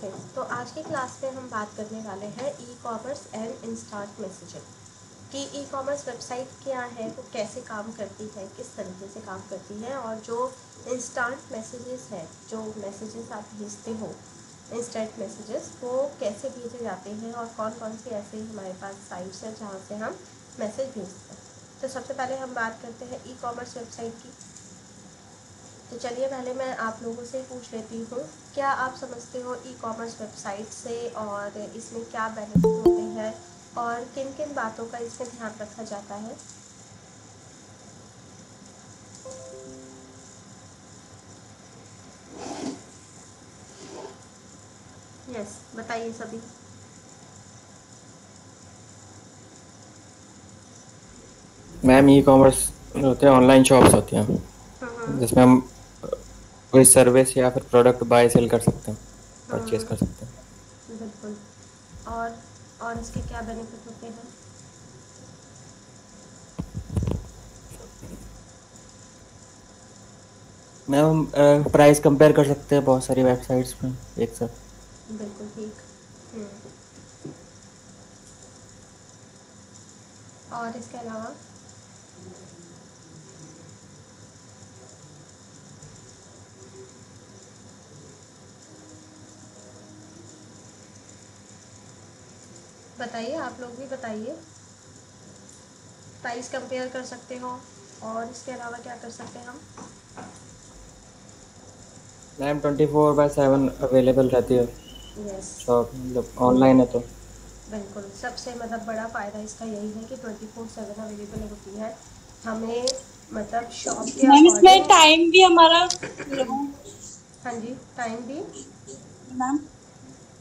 Okay, तो आज की क्लास में हम बात करने वाले हैं e commerce and instant messaging कि ई कॉमर्स वेबसाइट क्या है, वो कैसे काम करती है, किस तरीके से काम करती है, और जो इंस्टांट मैसेजेस है, जो मैसेजेस आप भेजते हो, इंस्टेंट मैसेजेस, वो कैसे भेजे जाते हैं और कौन कौन सी ऐसे हमारे पास साइट्स हैं जहाँ से हम मैसेज भेजते हैं। तो सबसे पहले हम बात करते हैं ई कॉमर्स वेबसाइट की। तो चलिए पहले मैं आप लोगों से पूछ लेती हूँ, क्या आप समझते हो ई कॉमर्स वेबसाइट से और इसमें क्या बेनिफिट होते हैं और किन किन बातों का इसमें ध्यान रखा जाता है। यस, बताइए सभी। मैम ई कॉमर्स होते हैं, ऑनलाइन शॉप्स होती हैं हम्म। जिसमें हम कोई सर्विस या फिर प्रोडक्ट बाय सेल कर सकते हैं, परचेज हम्म। कर सकते हैं। बिल्कुल। और और इसके क्या बेनिफिट होते हैं। मैम हम प्राइस कंपेयर कर सकते हैं बहुत सारी वेबसाइट्स में एक साथ। बिल्कुल ठीक। हम्म। और इसके अलावा। बताइए, आप लोग भी बताइए। प्राइस कंपेयर कर सकते हो, और इसके अलावा क्या कर सकते हैं हम। मैम 24/7 अवेलेबल रहती है यस। शॉप, मतलब ऑनलाइन है तो। बिल्कुल, सबसे मतलब बड़ा फ़ायदा इसका यही है कि 24/7 अवेलेबल होती है हमें, मतलब शॉप के मैम इसमें अकॉर्डिंग। टाइम भी हमारा लो। हाँ जी, टाइम भी। मैम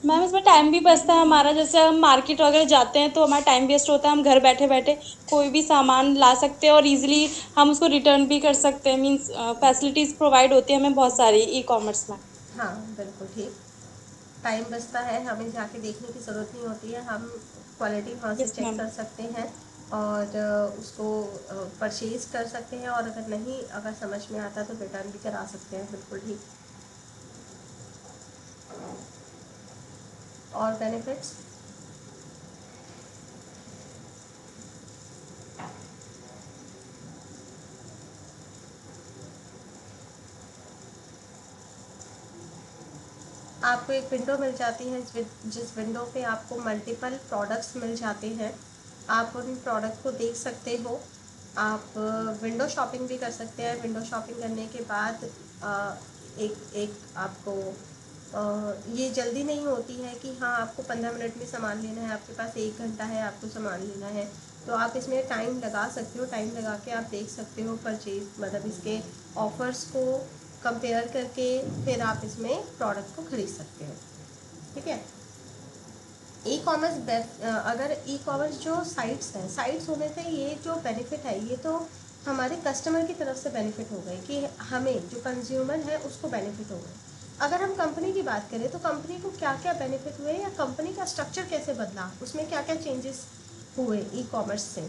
मैम इसमें टाइम भी बचता है हमारा, जैसे हम मार्केट वगैरह जाते हैं तो हमारा टाइम वेस्ट होता है, हम घर बैठे बैठे कोई भी सामान ला सकते हैं और इजीली हम उसको रिटर्न भी कर सकते हैं। मींस फैसिलिटीज प्रोवाइड होती है हमें बहुत सारी ई कॉमर्स में। हाँ, बिल्कुल ठीक। टाइम बचता है, हमें जाके देखने की ज़रूरत नहीं होती है, हम क्वालिटी वहाँ से यस चेक मैम। कर सकते हैं और उसको परचेज़ कर सकते हैं, और अगर नहीं, अगर समझ में आता तो रिटर्न भी करा सकते हैं। बिल्कुल ठीक। और बेनिफिट्स। आपको एक विंडो मिल जाती है, जिस विंडो पे आपको मल्टीपल प्रोडक्ट्स मिल जाते हैं। आप उन प्रोडक्ट को देख सकते हो। आप विंडो शॉपिंग भी कर सकते हैं। विंडो शॉपिंग करने के बाद एक एक आपको ये जल्दी नहीं होती है कि हाँ आपको 15 मिनट में सामान लेना है, आपके पास 1 घंटा है, आपको सामान लेना है। तो आप इसमें टाइम लगा सकते हो, टाइम लगा के आप देख सकते हो परचेज, मतलब इसके ऑफर्स को कंपेयर करके फिर आप इसमें प्रोडक्ट को खरीद सकते हो। ठीक है। ई कॉमर्स अगर ई कॉमर्स जो साइट्स हैं, साइट्स होने से ये जो बेनिफिट है, ये तो हमारे कस्टमर की तरफ से बेनिफिट हो गए कि हमें जो कंज्यूमर है उसको बेनिफिट हो गए। अगर हम कंपनी की बात करें तो कंपनी को क्या क्या बेनिफिट हुए, या कंपनी का स्ट्रक्चर कैसे बदला, उसमें क्या क्या चेंजेस हुए ई कॉमर्स से।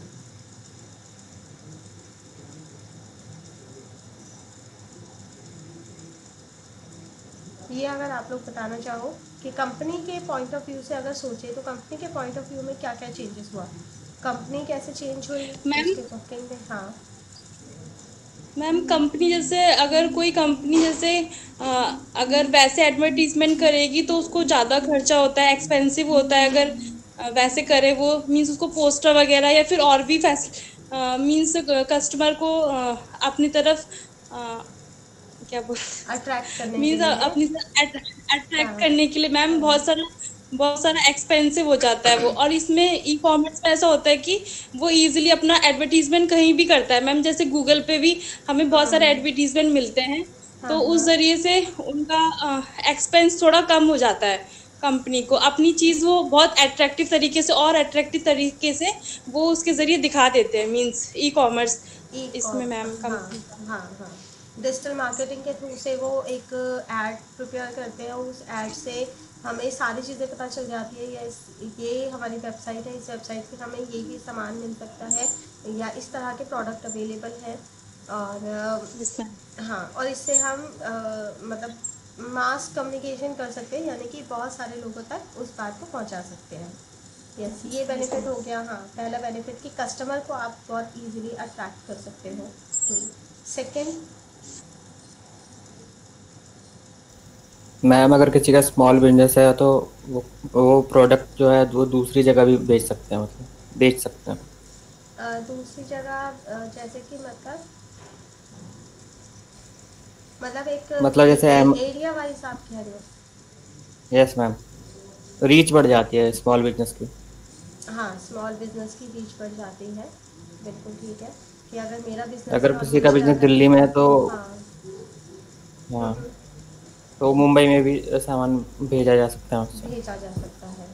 ये अगर आप लोग बताना चाहो कि कंपनी के पॉइंट ऑफ व्यू से अगर सोचे तो कंपनी के पॉइंट ऑफ व्यू में क्या क्या चेंजेस हुआ, कंपनी कैसे चेंज हुई, मैम उसके वर्किंग में। हाँ। मैम कंपनी जैसे, अगर कोई कंपनी जैसे अगर वैसे एडवर्टीजमेंट करेगी तो उसको ज़्यादा खर्चा होता है, एक्सपेंसिव होता है। अगर वैसे करे वो, मीन्स उसको पोस्टर वगैरह या फिर और भी मीन्स कस्टमर को अपनी तरफ क्या बोल अट्रैक्ट करने के मीन्स लिए। अपनी अट्रैक्ट हाँ। करने के लिए मैम हाँ। बहुत सारा एक्सपेंसिव हो जाता है वो। और इसमें ई कॉमर्स में ऐसा होता है कि वो इजीली अपना एडवर्टीजमेंट कहीं भी करता है मैम, जैसे गूगल पे भी हमें बहुत सारे हम्म। एडवर्टीजमेंट मिलते हैं। हाँ तो उस हाँ। जरिए से उनका एक्सपेंस थोड़ा कम हो जाता है। कंपनी को अपनी चीज वो बहुत अट्रैक्टिव तरीके से और अट्रैक्टिव तरीके से वो उसके जरिए दिखा देते हैं, मीन्स ई कॉमर्स ई इसमें कॉम। मैम हाँ कंपनी का। हाँ हाँ। डिजिटल मार्केटिंग के थ्रू से वो एक ऐड प्रिपेयर करते हैं, उस ऐड से हमें सारी चीज़ें पता चल जाती है, या ये हमारी वेबसाइट है, इस वेबसाइट पे हमें ये सामान मिल सकता है, या इस तरह के प्रोडक्ट अवेलेबल है। और जिसमें हाँ, और इससे हम मतलब मास कम्युनिकेशन कर सकते हैं, यानी कि बहुत सारे लोगों तक उस बात को पहुंचा सकते हैं। यस, ये बेनिफिट हो गया। हाँ, पहला बेनिफिट कि कस्टमर को आप बहुत इजीली अट्रैक्ट कर सकते हो। सेकंड, मैम अगर किसी का स्मॉल बिजनेस है तो वो प्रोडक्ट जो है वो दूसरी जगह भी बेच सकते हैं, मतलब बेच सकते हैं। दूसरी जगह जैसे कि मतलब एक मतलब जैसे एरिया वाइज आप कह रहे हो? यस मैम, रीच बढ़ जाती है स्मॉल बिजनेस की। हाँ, स्मॉल बिजनेस की रीच बढ़ जाती है, बिल्कुल ठीक है। कि अगर मेरा बिजनेस है अगर और किसी का मुझे बिजनेस अगर, दिल्ली में है तो हाँ, हाँ, तो मुंबई में भी सामान भेजा जा सकता है उससे। भेजा जा सकता है।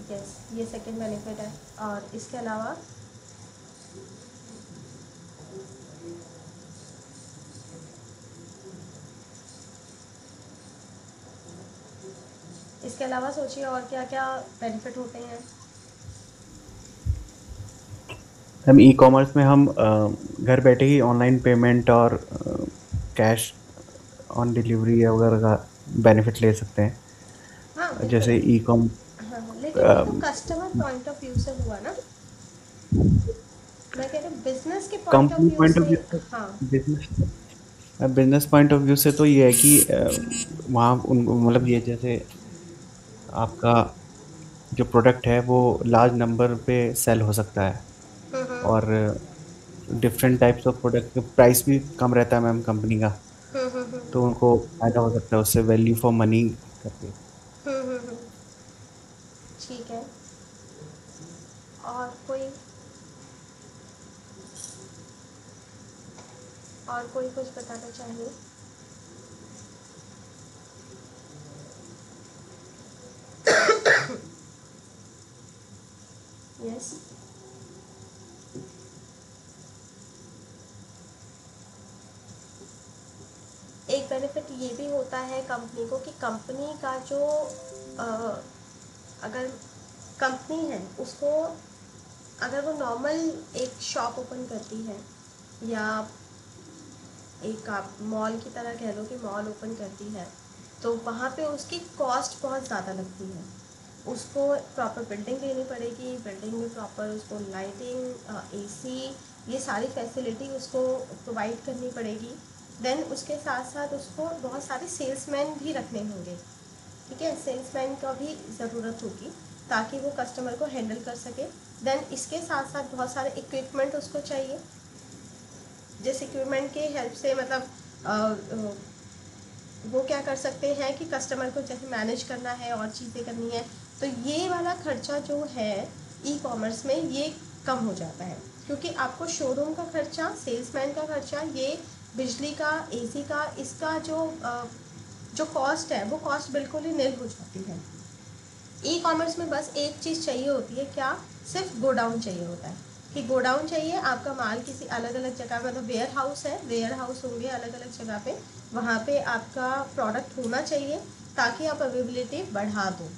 यस, ये सेकंड बेनिफिट है। और इसके अलावा सोचिए और क्या क्या बेनिफिट होते हैं। हम ई कॉमर्स में हम घर बैठे ही ऑनलाइन पेमेंट और कैश ऑन डिलीवरी वगैरह का बेनिफिट ले सकते हाँ हैं। बिल्कुल। जैसे ई कॉम हाँ हाँ, लेकिन ये तो कस्टमर पॉइंट ऑफ व्यू से हुआ ना, मैं कह रही हूँ बिजनेस के point of company view point of से। व्यू से, हाँ। Business business point of view से तो ये है कि वहाँ उन मतलब ये जैसे आपका जो प्रोडक्ट है वो लार्ज नंबर पे सेल हो सकता है, हम्म और डिफरेंट टाइप्स ऑफ प्रोडक्ट का प्राइस भी कम रहता है मैम कंपनी का, तो हम्म। उनको फायदा हो सकता है उससे, वैल्यू फॉर मनी करके। हम्म। ठीक है। और कोई कुछ बताना चाहिए? यस। एक बेनिफिट ये भी होता है कंपनी को कि कंपनी का जो अ, अगर कंपनी है उसको, अगर वो नॉर्मल एक शॉप ओपन करती है, या एक आप मॉल की तरह कह लो कि मॉल ओपन करती है, तो वहाँ पे उसकी कॉस्ट बहुत ज़्यादा लगती है। उसको प्रॉपर बिल्डिंग लेनी पड़ेगी, बिल्डिंग में प्रॉपर उसको लाइटिंग, एसी, ये सारी फैसिलिटी उसको प्रोवाइड करनी पड़ेगी। देन उसके साथ साथ उसको बहुत सारे सेल्समैन भी रखने होंगे। ठीक है, सेल्समैन का भी ज़रूरत होगी ताकि वो कस्टमर को हैंडल कर सके। देन इसके साथ साथ बहुत सारे इक्विपमेंट उसको चाहिए, जिस इक्विपमेंट के हेल्प से मतलब वो क्या कर सकते हैं कि कस्टमर को जैसे मैनेज करना है और चीज़ें करनी है, तो ये वाला खर्चा जो है ई कॉमर्स में ये कम हो जाता है, क्योंकि आपको शोरूम का खर्चा, सेल्समैन का खर्चा, ये बिजली का, एसी का, इसका जो कॉस्ट है वो कॉस्ट बिल्कुल ही निल हो जाती है। ई कॉमर्स में बस एक चीज़ चाहिए होती है, क्या? सिर्फ गोडाउन चाहिए होता है, कि गोडाउन चाहिए, आपका माल किसी अलग अलग जगह, मतलब वेयर हाउस है, वेयर हाउस होंगे अलग अलग जगह पे, वहाँ पे आपका प्रोडक्ट होना चाहिए ताकि आप अवेलेबिलिटी बढ़ा दो।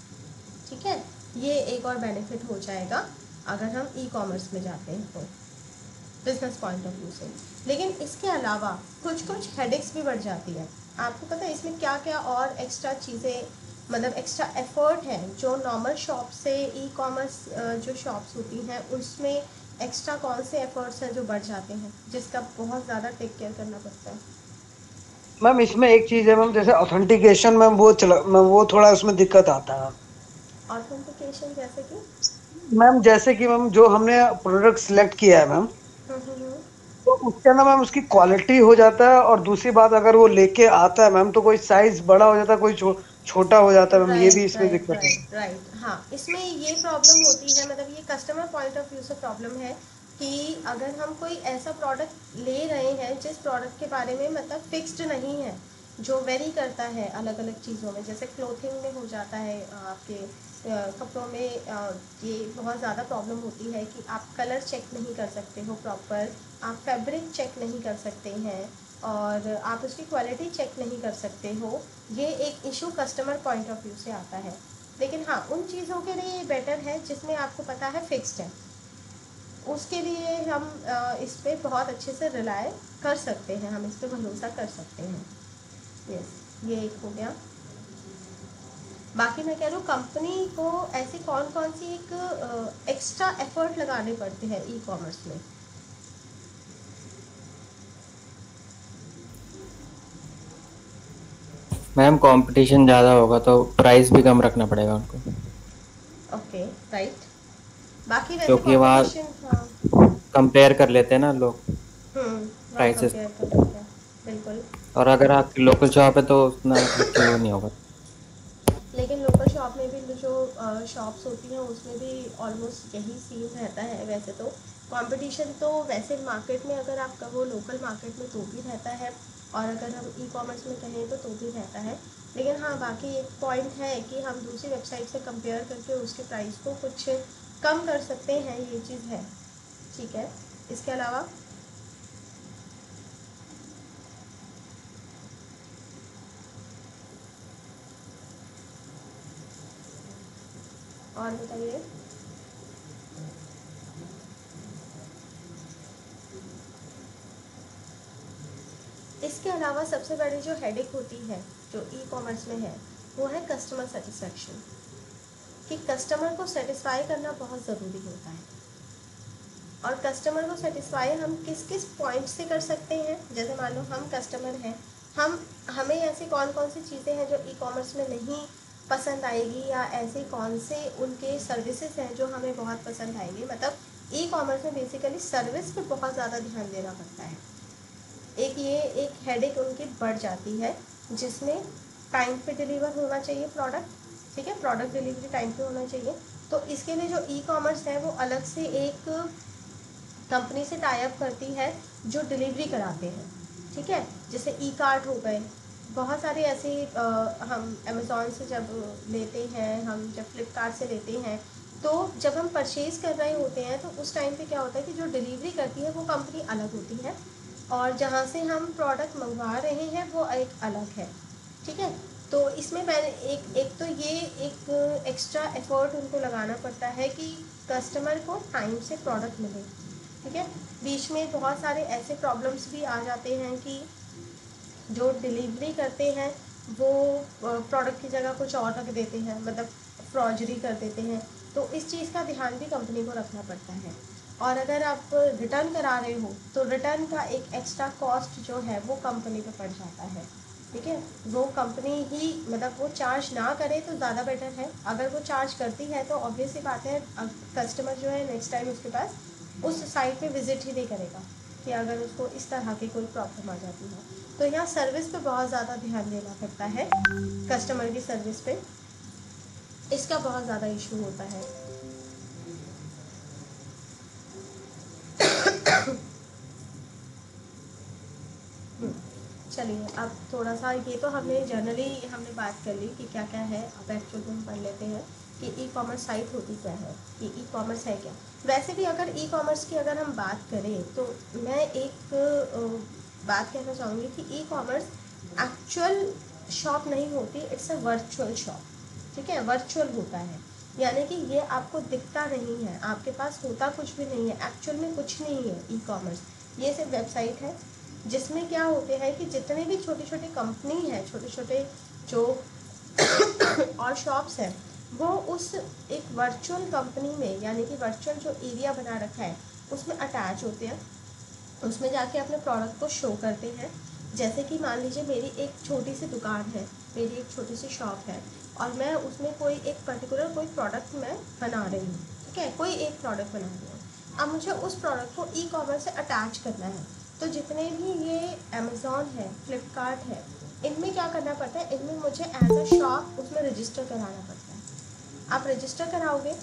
ठीक है, ये एक और बेनिफिट हो जाएगा अगर हम ई कॉमर्स में जाते हैं तो, बिजनेस पॉइंट ऑफ व्यू से। लेकिन इसके अलावा कुछ हेडेक्स भी बढ़ जाती है। आपको पता है इसमें क्या क्या और एक्स्ट्रा चीज़ें, मतलब एक्स्ट्रा एफर्ट है जो नॉर्मल शॉप से ई कॉमर्स जो शॉप्स होती हैं उसमें एक्स्ट्रा कौन से एफर्ट्स हैं जो बढ़ जाते हैं, जिसका बहुत ज़्यादा टेक केयर करना पड़ता है? मैम इसमें एक चीज है मैम, जैसे ऑथेंटिकेशन मैम वो थोड़ा उसमें दिक्कत आता है। ऑथेंटिकेशन जैसे कि? मैम जैसे कि मैम जो हमने प्रोडक्ट सिलेक्ट किया है मैम, हम्म। तो उसके अंदर मैम उसकी क्वालिटी हो जाता है, और दूसरी बात अगर वो लेके आता है मैम तो कोई साइज बड़ा हो जाता है, कोई छोटा हो जाता है मैम, ये भी राइट इसमें राइट दिक्कत है। राइट राइट, हाँ, इसमें ये प्रॉब्लम होती है, मतलब ये कस्टमर पॉइंट ऑफ व्यू से प्रॉब्लम है कि अगर हम कोई ऐसा प्रोडक्ट ले रहे हैं जिस प्रोडक्ट के बारे में मतलब फिक्स्ड नहीं है, जो वेरी करता है अलग अलग चीज़ों में, जैसे क्लोथिंग में हो जाता है, आपके कपड़ों में ये बहुत ज़्यादा प्रॉब्लम होती है कि आप कलर चेक नहीं कर सकते हो प्रॉपर, आप फैब्रिक चेक नहीं कर सकते हैं, और आप उसकी क्वालिटी चेक नहीं कर सकते हो। ये एक issue customer point of view से आता है। लेकिन हाँ, उन चीज़ों के लिए बेटर है जिसमें आपको पता है फिक्स्ड है, उसके लिए हम इस पर बहुत अच्छे से रिलाय कर सकते हैं, हम इस पर भरोसा कर सकते हैं। यस। ये एक हो गया। बाकी मैं कह रही हूँ कंपनी को ऐसी कौन कौन सी एक एक्स्ट्रा एफर्ट लगाने पड़ते हैं ई कॉमर्स में। मैम कंपटीशन ज़्यादा होगा तो प्राइस भी कम रखना पड़ेगा उनको, ओके राइट। बाकी वैसे क्योंकि वहाँ कंपटीशन, हाँ। कंपेयर कर लेते हैं ना लोग वहाँ प्राइसेस। कंपेयर कर लेते हैं, बिल्कुल। और अगर आपकी लोकल शॉप है तो उतना मतलब कि वो नहीं होगा। लेकिन लोकल शॉप में भी जो शॉप्स होती हैं उसमें भी ऑलमोस्ट यही सीन रहता है। वैसे तो कंपटीशन तो वैसे मार्केट में अगर आप कहो लोकल मार्केट में तो भी रहता है, और अगर हम ई कॉमर्स में कहें तो भी रहता है। लेकिन हाँ, बाकी एक पॉइंट है कि हम दूसरी वेबसाइट से कंपेयर करके उसके प्राइस को कुछ कम कर सकते हैं, ये चीज़ है। ठीक है, इसके अलावा और बताइए। इसके अलावा सबसे बड़ी जो हेडेक होती है जो ई कॉमर्स में है वो है कस्टमर सेटिस्फेक्शन, कि कस्टमर को सेटिस्फाई करना बहुत ज़रूरी होता है। और कस्टमर को सेटिस्फाई हम किस किस पॉइंट से कर सकते हैं। जैसे मान लो हम कस्टमर हैं, हमें ऐसी कौन कौन सी चीज़ें हैं जो ई कॉमर्स में नहीं पसंद आएगी, या ऐसे कौन से उनके सर्विसेज हैं जो हमें बहुत पसंद आएंगे। मतलब ई कॉमर्स में बेसिकली सर्विस पे बहुत ज़्यादा ध्यान देना पड़ता है। एक हेडेक उनकी बढ़ जाती है, जिसमें टाइम पे डिलीवर होना चाहिए प्रोडक्ट। ठीक है, प्रोडक्ट डिलीवरी टाइम पे होना चाहिए। तो इसके लिए जो ई कॉमर्स है वो अलग से एक कंपनी से टाई अप करती है जो डिलीवरी कराते हैं। ठीक है, जैसे ई कार्ट हो गए, बहुत सारे ऐसे हम अमेज़ॉन से जब लेते हैं, हम जब फ्लिपकार्ट से लेते हैं, तो जब हम परचेज़ कर रहे होते हैं तो उस टाइम पे क्या होता है कि जो डिलीवरी करती है वो कंपनी अलग होती है, और जहाँ से हम प्रोडक्ट मंगवा रहे हैं वो एक अलग है। ठीक है, तो इसमें मैंने एक तो ये एक एक्स्ट्रा एफर्ट उनको लगाना पड़ता है कि कस्टमर को टाइम से प्रोडक्ट मिले। ठीक है, बीच में बहुत सारे ऐसे प्रॉब्लम्स भी आ जाते हैं कि जो डिलीवरी करते हैं वो प्रोडक्ट की जगह कुछ और रख देते हैं, मतलब फ्रॉजरी कर देते हैं। तो इस चीज़ का ध्यान भी कंपनी को रखना पड़ता है। और अगर आप रिटर्न करा रहे हो तो रिटर्न का एक एक्स्ट्रा कॉस्ट जो है वो कंपनी पे पड़ जाता है। ठीक है, वो कंपनी ही मतलब वो चार्ज ना करे तो ज़्यादा बेटर है। अगर वो चार्ज करती है तो ऑब्वियस सी बात है कस्टमर जो है नेक्स्ट टाइम उसके पास उस साइट पे विज़िट ही नहीं करेगा, कि अगर उसको इस तरह की कोई प्रॉब्लम आ जाती है। तो यहाँ सर्विस पे बहुत ज़्यादा ध्यान देना पड़ता है, कस्टमर की सर्विस पे इसका बहुत ज़्यादा इशू होता है। चलिए, अब थोड़ा सा ये तो हमने जनरली हमने बात कर ली कि क्या क्या है। अब एक्चुअल में हम पढ़ लेते हैं कि ई कॉमर्स साइट होती क्या है, कि ई कॉमर्स है क्या। वैसे भी अगर ई कॉमर्स की अगर हम बात करें तो मैं एक बात कहना चाहूँगी कि ई कॉमर्स एक्चुअल शॉप नहीं होती, इट्स अ वर्चुअल शॉप। ठीक है, वर्चुअल होता है, यानी कि ये आपको दिखता नहीं है, आपके पास होता कुछ भी नहीं है, एक्चुअल में कुछ नहीं है ई कॉमर्स। ये सिर्फ वेबसाइट है जिसमें क्या होते हैं कि जितने भी छोटे छोटे कंपनी हैं, छोटे छोटे जो और शॉप्स हैं, वो उस एक वर्चुअल कंपनी में, यानी कि वर्चुअल जो एरिया बना रखा है उसमें अटैच होते हैं, उसमें जाके अपने प्रोडक्ट को शो करते हैं। जैसे कि मान लीजिए मेरी एक छोटी सी दुकान है, मेरी एक छोटी सी शॉप है, और मैं उसमें कोई एक पर्टिकुलर कोई प्रोडक्ट मैं बना रही हूँ। ठीक है, कोई एक प्रोडक्ट बना रही हूँ, अब मुझे उस प्रोडक्ट को ई कॉमर्स से अटैच करना है। तो जितने भी ये अमेज़ॉन है, फ्लिपकार्ट है, इनमें क्या करना पड़ता है, इनमें मुझे एज अ शॉप उसमें रजिस्टर कराना पड़ता है। आप रजिस्टर कराओगे,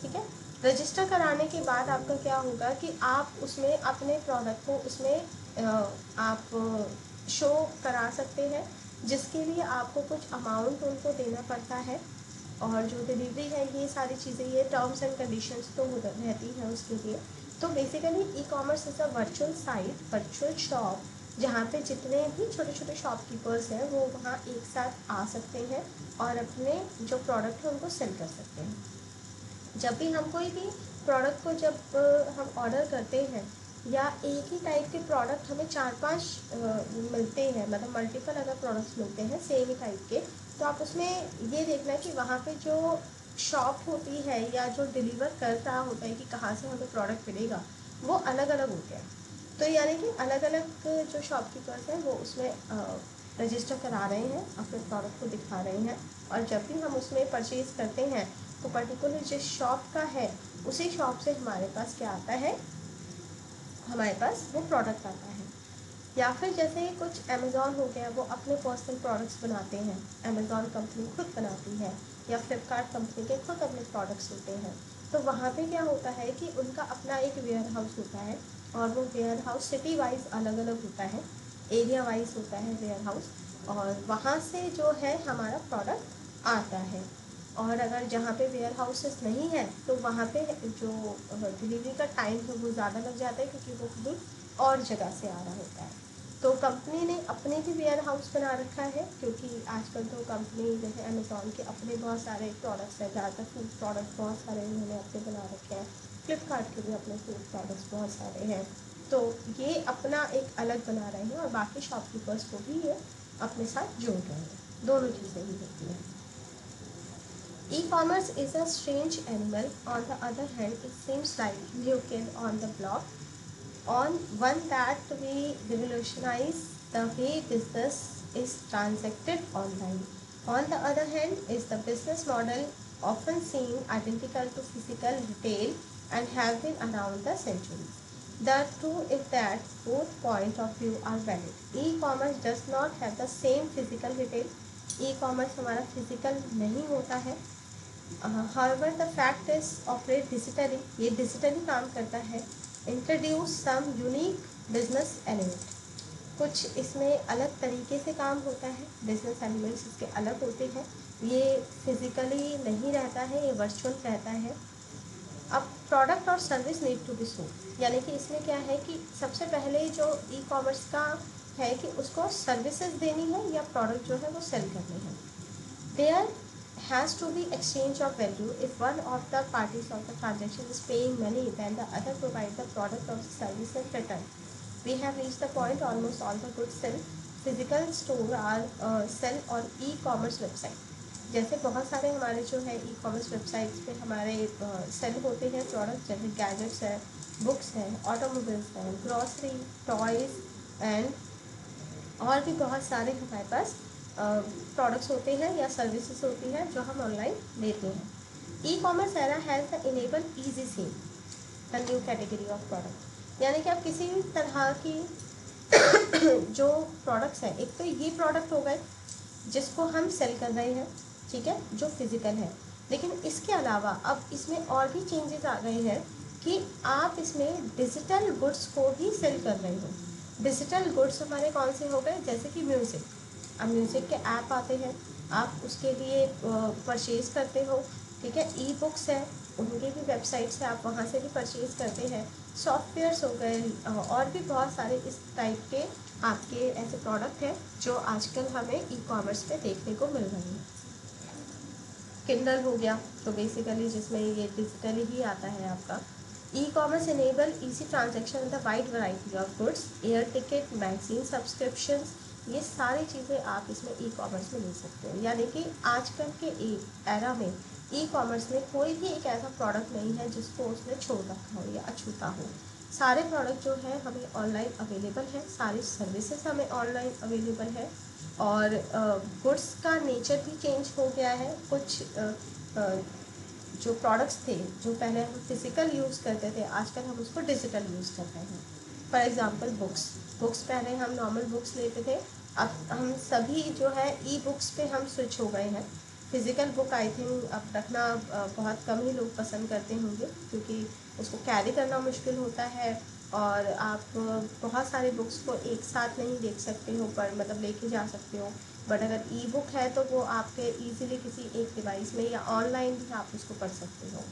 ठीक है, रजिस्टर कराने के बाद आपका क्या होगा कि आप उसमें अपने प्रोडक्ट को उसमें आप शो करा सकते हैं, जिसके लिए आपको कुछ अमाउंट उनको देना पड़ता है। और जो डिलीवरी है, ये सारी चीज़ें, ये टर्म्स एंड कंडीशंस तो रहती हैं उसके लिए। तो basically e commerce is a virtual site, virtual shop, जहाँ पे जितने भी छोटे छोटे शॉपकीपर्स हैं वो वहाँ एक साथ आ सकते हैं और अपने जो प्रोडक्ट है उनको सेल कर सकते हैं। जब भी हम कोई भी प्रोडक्ट को जब हम ऑर्डर करते हैं या एक ही टाइप के प्रोडक्ट हमें 4-5 मिलते हैं, मतलब मल्टीपल अगर प्रोडक्ट्स मिलते हैं सेम ही टाइप के, तो आप उसमें ये देखना है कि वहाँ पे जो शॉप होती है या जो डिलीवर कर रहा होता है कि कहाँ से हमें प्रोडक्ट मिलेगा, वो अलग अलग होते हैं। तो यानी कि अलग अलग जो शॉपकीपर्स हैं वो उसमें रजिस्टर करा रहे हैं, अपने प्रोडक्ट को दिखा रहे हैं, और जब भी हम उसमें परचेज़ करते हैं तो पर्टिकुलर जिस शॉप का है उसी शॉप से हमारे पास क्या आता है, हमारे पास वो प्रोडक्ट आता है। या फिर जैसे कुछ अमेज़ॉन हो गया, वो अपने पर्सनल प्रोडक्ट्स बनाते हैं, अमेज़ॉन कंपनी खुद बनाती है, या फ्लिपकार्ट कंपनी के खुद अपने प्रोडक्ट्स होते हैं। तो वहाँ पे क्या होता है कि उनका अपना एक वेयर हाउस होता है, और वो वेयर हाउस सिटी वाइज अलग अलग होता है, एरिया वाइज होता है वेयर हाउस, और वहाँ से जो है हमारा प्रोडक्ट आता है। और अगर जहाँ पे वेयर हाउसेस नहीं है तो वहाँ पे जो डिलीवरी का टाइम है वो ज़्यादा लग जाता है, क्योंकि वो कहीं और जगह से आ रहा होता है। तो कंपनी ने अपने भी वेयर हाउस बना रखा है, क्योंकि आजकल तो कंपनी जैसे अमेज़ॉन के अपने बहुत सारे प्रोडक्ट्स हैं, ज़्यादातर फूड प्रोडक्ट बहुत सारे उन्होंने अपने बना रखे हैं, फ्लिपकार्ट के भी अपने फूड प्रोडक्ट्स बहुत सारे हैं। तो ये अपना एक अलग बना रहे हैं, और बाकी शॉपकीपर्स को भी ये अपने साथ जोड़ रहे हैं, दोनों चीज़ें ही होती हैं। E-commerce is a strange animal. On the other hand, it seems like new kid on the block, on one that we revolutionize the way business is transacted online. On the other hand, is the business model often seen identical to physical retail and have been around the centuries. The truth is that both points of view are valid. E-commerce does not have the same physical retail. E-commerce हमारा physical नहीं होता है, however the fact is operate digitally, ये digitally काम करता है, introduce some unique business element, कुछ इसमें अलग तरीके से काम होता है, बिजनेस एलिमेंट्स इसके अलग होते हैं, ये फिजिकली नहीं रहता है, ये वर्चुअल रहता है। अब प्रोडक्ट और service need to be sold, यानी कि इसमें क्या है कि सबसे पहले जो ई कॉमर्स का है कि उसको सर्विसेज देनी है या प्रोडक्ट जो है वो सेल करने हैं। There has to be exchange of value. If one of the parties of the transaction is paying money, then the other provides the product or the service in return. We have reached the point almost all the goods sell physical store or sell on e-commerce website. जैसे बहुत सारे हमारे जो है e commerce websites पे हमारे cell होते हैं प्रोडक्ट, जैसे गैजेट्स है, बुक्स हैं, ऑटोमोबाइल्स हैं, ग्रॉसरी, टॉयज़ एंड और भी बहुत सारे हमारे पास प्रोडक्ट्स होते हैं या सर्विसेज होती हैं जो हम ऑनलाइन लेते हैं। E commerce era has the enable easy sell the new category of product, यानी कि आप किसी भी तरह की जो प्रोडक्ट्स हैं, एक तो ये प्रोडक्ट हो गए जिसको हम सेल कर रहे हैं, ठीक है, जो फिज़िकल है, लेकिन इसके अलावा अब इसमें और भी चेंजेस आ गए हैं कि आप इसमें डिजिटल गुड्स को भी सेल कर रहे हो। डिजिटल गुड्स हमारे कौन से हो गए, जैसे कि म्यूज़िक, अब म्यूज़िक के ऐप आते हैं, आप उसके लिए परचेज़ करते हो, ठीक है, ई बुक्स है, उनके भी वेबसाइट से आप वहाँ से भी परचेज़ करते हैं, सॉफ्टवेयर्स हो गए, और भी बहुत सारे इस टाइप के आपके ऐसे प्रोडक्ट हैं जो आजकल हमें ई कॉमर्स पे देखने को मिल रहे हैं। किंडल हो गया जो बेसिकली जिसमें ये डिजिटली ही आता है आपका। E commerce enable easy transaction with a wide variety of goods, air ticket, magazine subscriptions, ये सारी चीज़ें आप इसमें ई कॉमर्स में ले सकते हो। यानी कि आजकल के एरा में ई कॉमर्स में कोई भी एक ऐसा प्रोडक्ट नहीं है जिसको उसने छोड़ रखा हो या अछूता हो। सारे प्रोडक्ट जो है हमें ऑनलाइन अवेलेबल है, सारी सर्विसेज हमें ऑनलाइन अवेलेबल है, और गुड्स का नेचर भी चेंज हो गया है। कुछ जो प्रोडक्ट्स थे जो पहले हम फिज़िकल यूज़ करते थे, आजकल हम उसको डिजिटल यूज़ कर रहे हैं। फॉर एग्ज़ाम्पल बुक्स पहले हम नॉर्मल बुक्स लेते थे, अब हम सभी जो है ई बुक्स पे हम स्विच हो गए हैं। फिज़िकल बुक आई थिंक अब रखना बहुत कम ही लोग पसंद करते होंगे, क्योंकि उसको कैरी करना मुश्किल होता है, और आप बहुत सारे बुक्स को एक साथ नहीं देख सकते हो, पर मतलब लेके जा सकते हो, बट अगर ई बुक है तो वो आपके ईज़िली किसी एक डिवाइस में या ऑनलाइन भी आप उसको पढ़ सकते हो।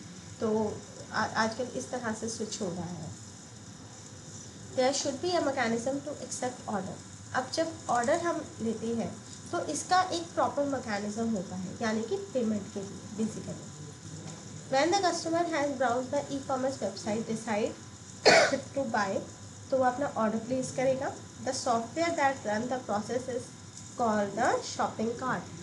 तो आजकल इस तरह से स्विच हो रहा है। There should be a mechanism to accept order. अब जब ऑर्डर हम लेते हैं तो इसका एक प्रॉपर मैकेनिज्म होता है, यानी कि पेमेंट के लिए basically. When the customer has browsed the e-commerce website, decide to buy, तो वो अपना ऑर्डर प्लेस करेगा। The software that run the process is called the shopping cart.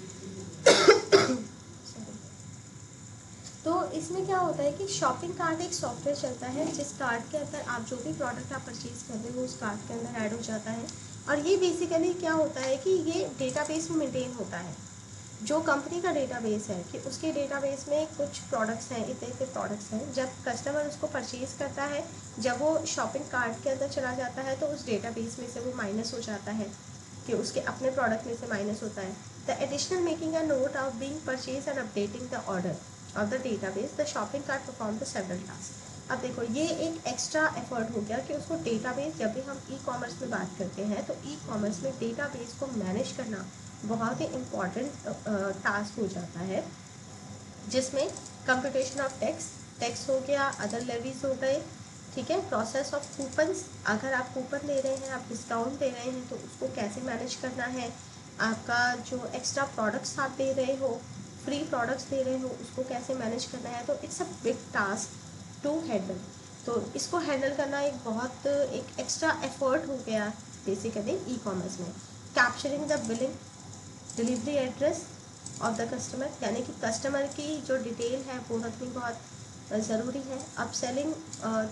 तो इसमें क्या होता है कि शॉपिंग कार्ट एक सॉफ्टवेयर चलता है जिस कार्ट के अंदर आप जो भी प्रोडक्ट आप परचेज कर रहे हो उस कार्ट के अंदर ऐड हो जाता है। और ये बेसिकली क्या होता है कि ये डेटाबेस में मेंटेन होता है। जो कंपनी का डेटाबेस है कि उसके डेटाबेस में कुछ प्रोडक्ट्स हैं, इतने इतने प्रोडक्ट्स हैं। जब कस्टमर उसको परचेज़ करता है, जब वो शॉपिंग कार्ट के अंदर चला जाता है तो उस डेटाबेस में से वो माइनस हो जाता है कि उसके अपने प्रोडक्ट में से माइनस होता है। The additional making a note of being purchase and updating the order of the database, the shopping cart perform the several task. अब देखो ये एक एक्स्ट्रा एफर्ट हो गया कि उसको डेटाबेस, जब भी हम ई कॉमर्स में बात करते हैं तो ई कॉमर्स में डेटाबेस को मैनेज करना बहुत ही इम्पॉर्टेंट टास्क हो जाता है, जिसमें कंप्यूटेशन ऑफ टैक्स हो गया, अदर लेवीज हो गए, ठीक है। प्रोसेस ऑफ कूपन्स, अगर आप कूपन दे रहे हैं, आप डिस्काउंट दे रहे हैं तो उसको कैसे मैनेज करना है। आपका जो एक्स्ट्रा प्रोडक्ट्स आप दे रहे हो, फ्री प्रोडक्ट्स दे रहे हो, उसको कैसे मैनेज करना है। तो it's a big task to handle. तो इसको हैंडल करना एक एक्स्ट्रा एफर्ट हो गया बेसिकली ई कॉमर्स में। Capturing the billing delivery address of the customer, यानी कि कस्टमर की जो डिटेल है वो रखनी बहुत ज़रूरी है। अपसेलिंग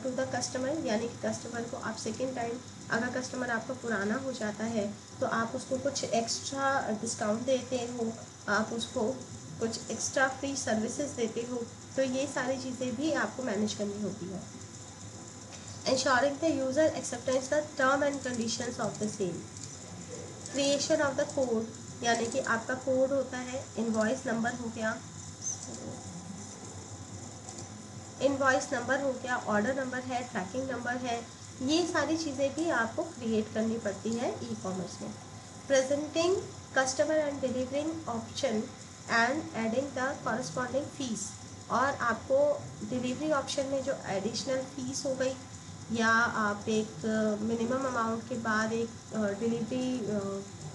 टू द कस्टमर, यानी कि कस्टमर को आप सेकेंड टाइम, अगर कस्टमर आपका पुराना हो जाता है तो आप उसको कुछ एक्स्ट्रा डिस्काउंट देते हो, आप उसको कुछ एक्स्ट्रा फ्री सर्विसेज देते हो। तो ये सारी चीज़ें भी आपको मैनेज करनी होती है। Ensuring the user acceptance the term and conditions of the sale. Creation of the code, यानी कि आपका कोड होता है, इनवॉइस नंबर हो गया, ऑर्डर नंबर है, ट्रैकिंग नंबर है, ये सारी चीज़ें भी आपको क्रिएट करनी पड़ती है ई कॉमर्स में। Presenting customer and delivering option and adding the corresponding fees, और आपको डिलीवरी ऑप्शन में जो एडिशनल फीस हो गई, या आप एक मिनिमम अमाउंट के बाद एक डिलीवरी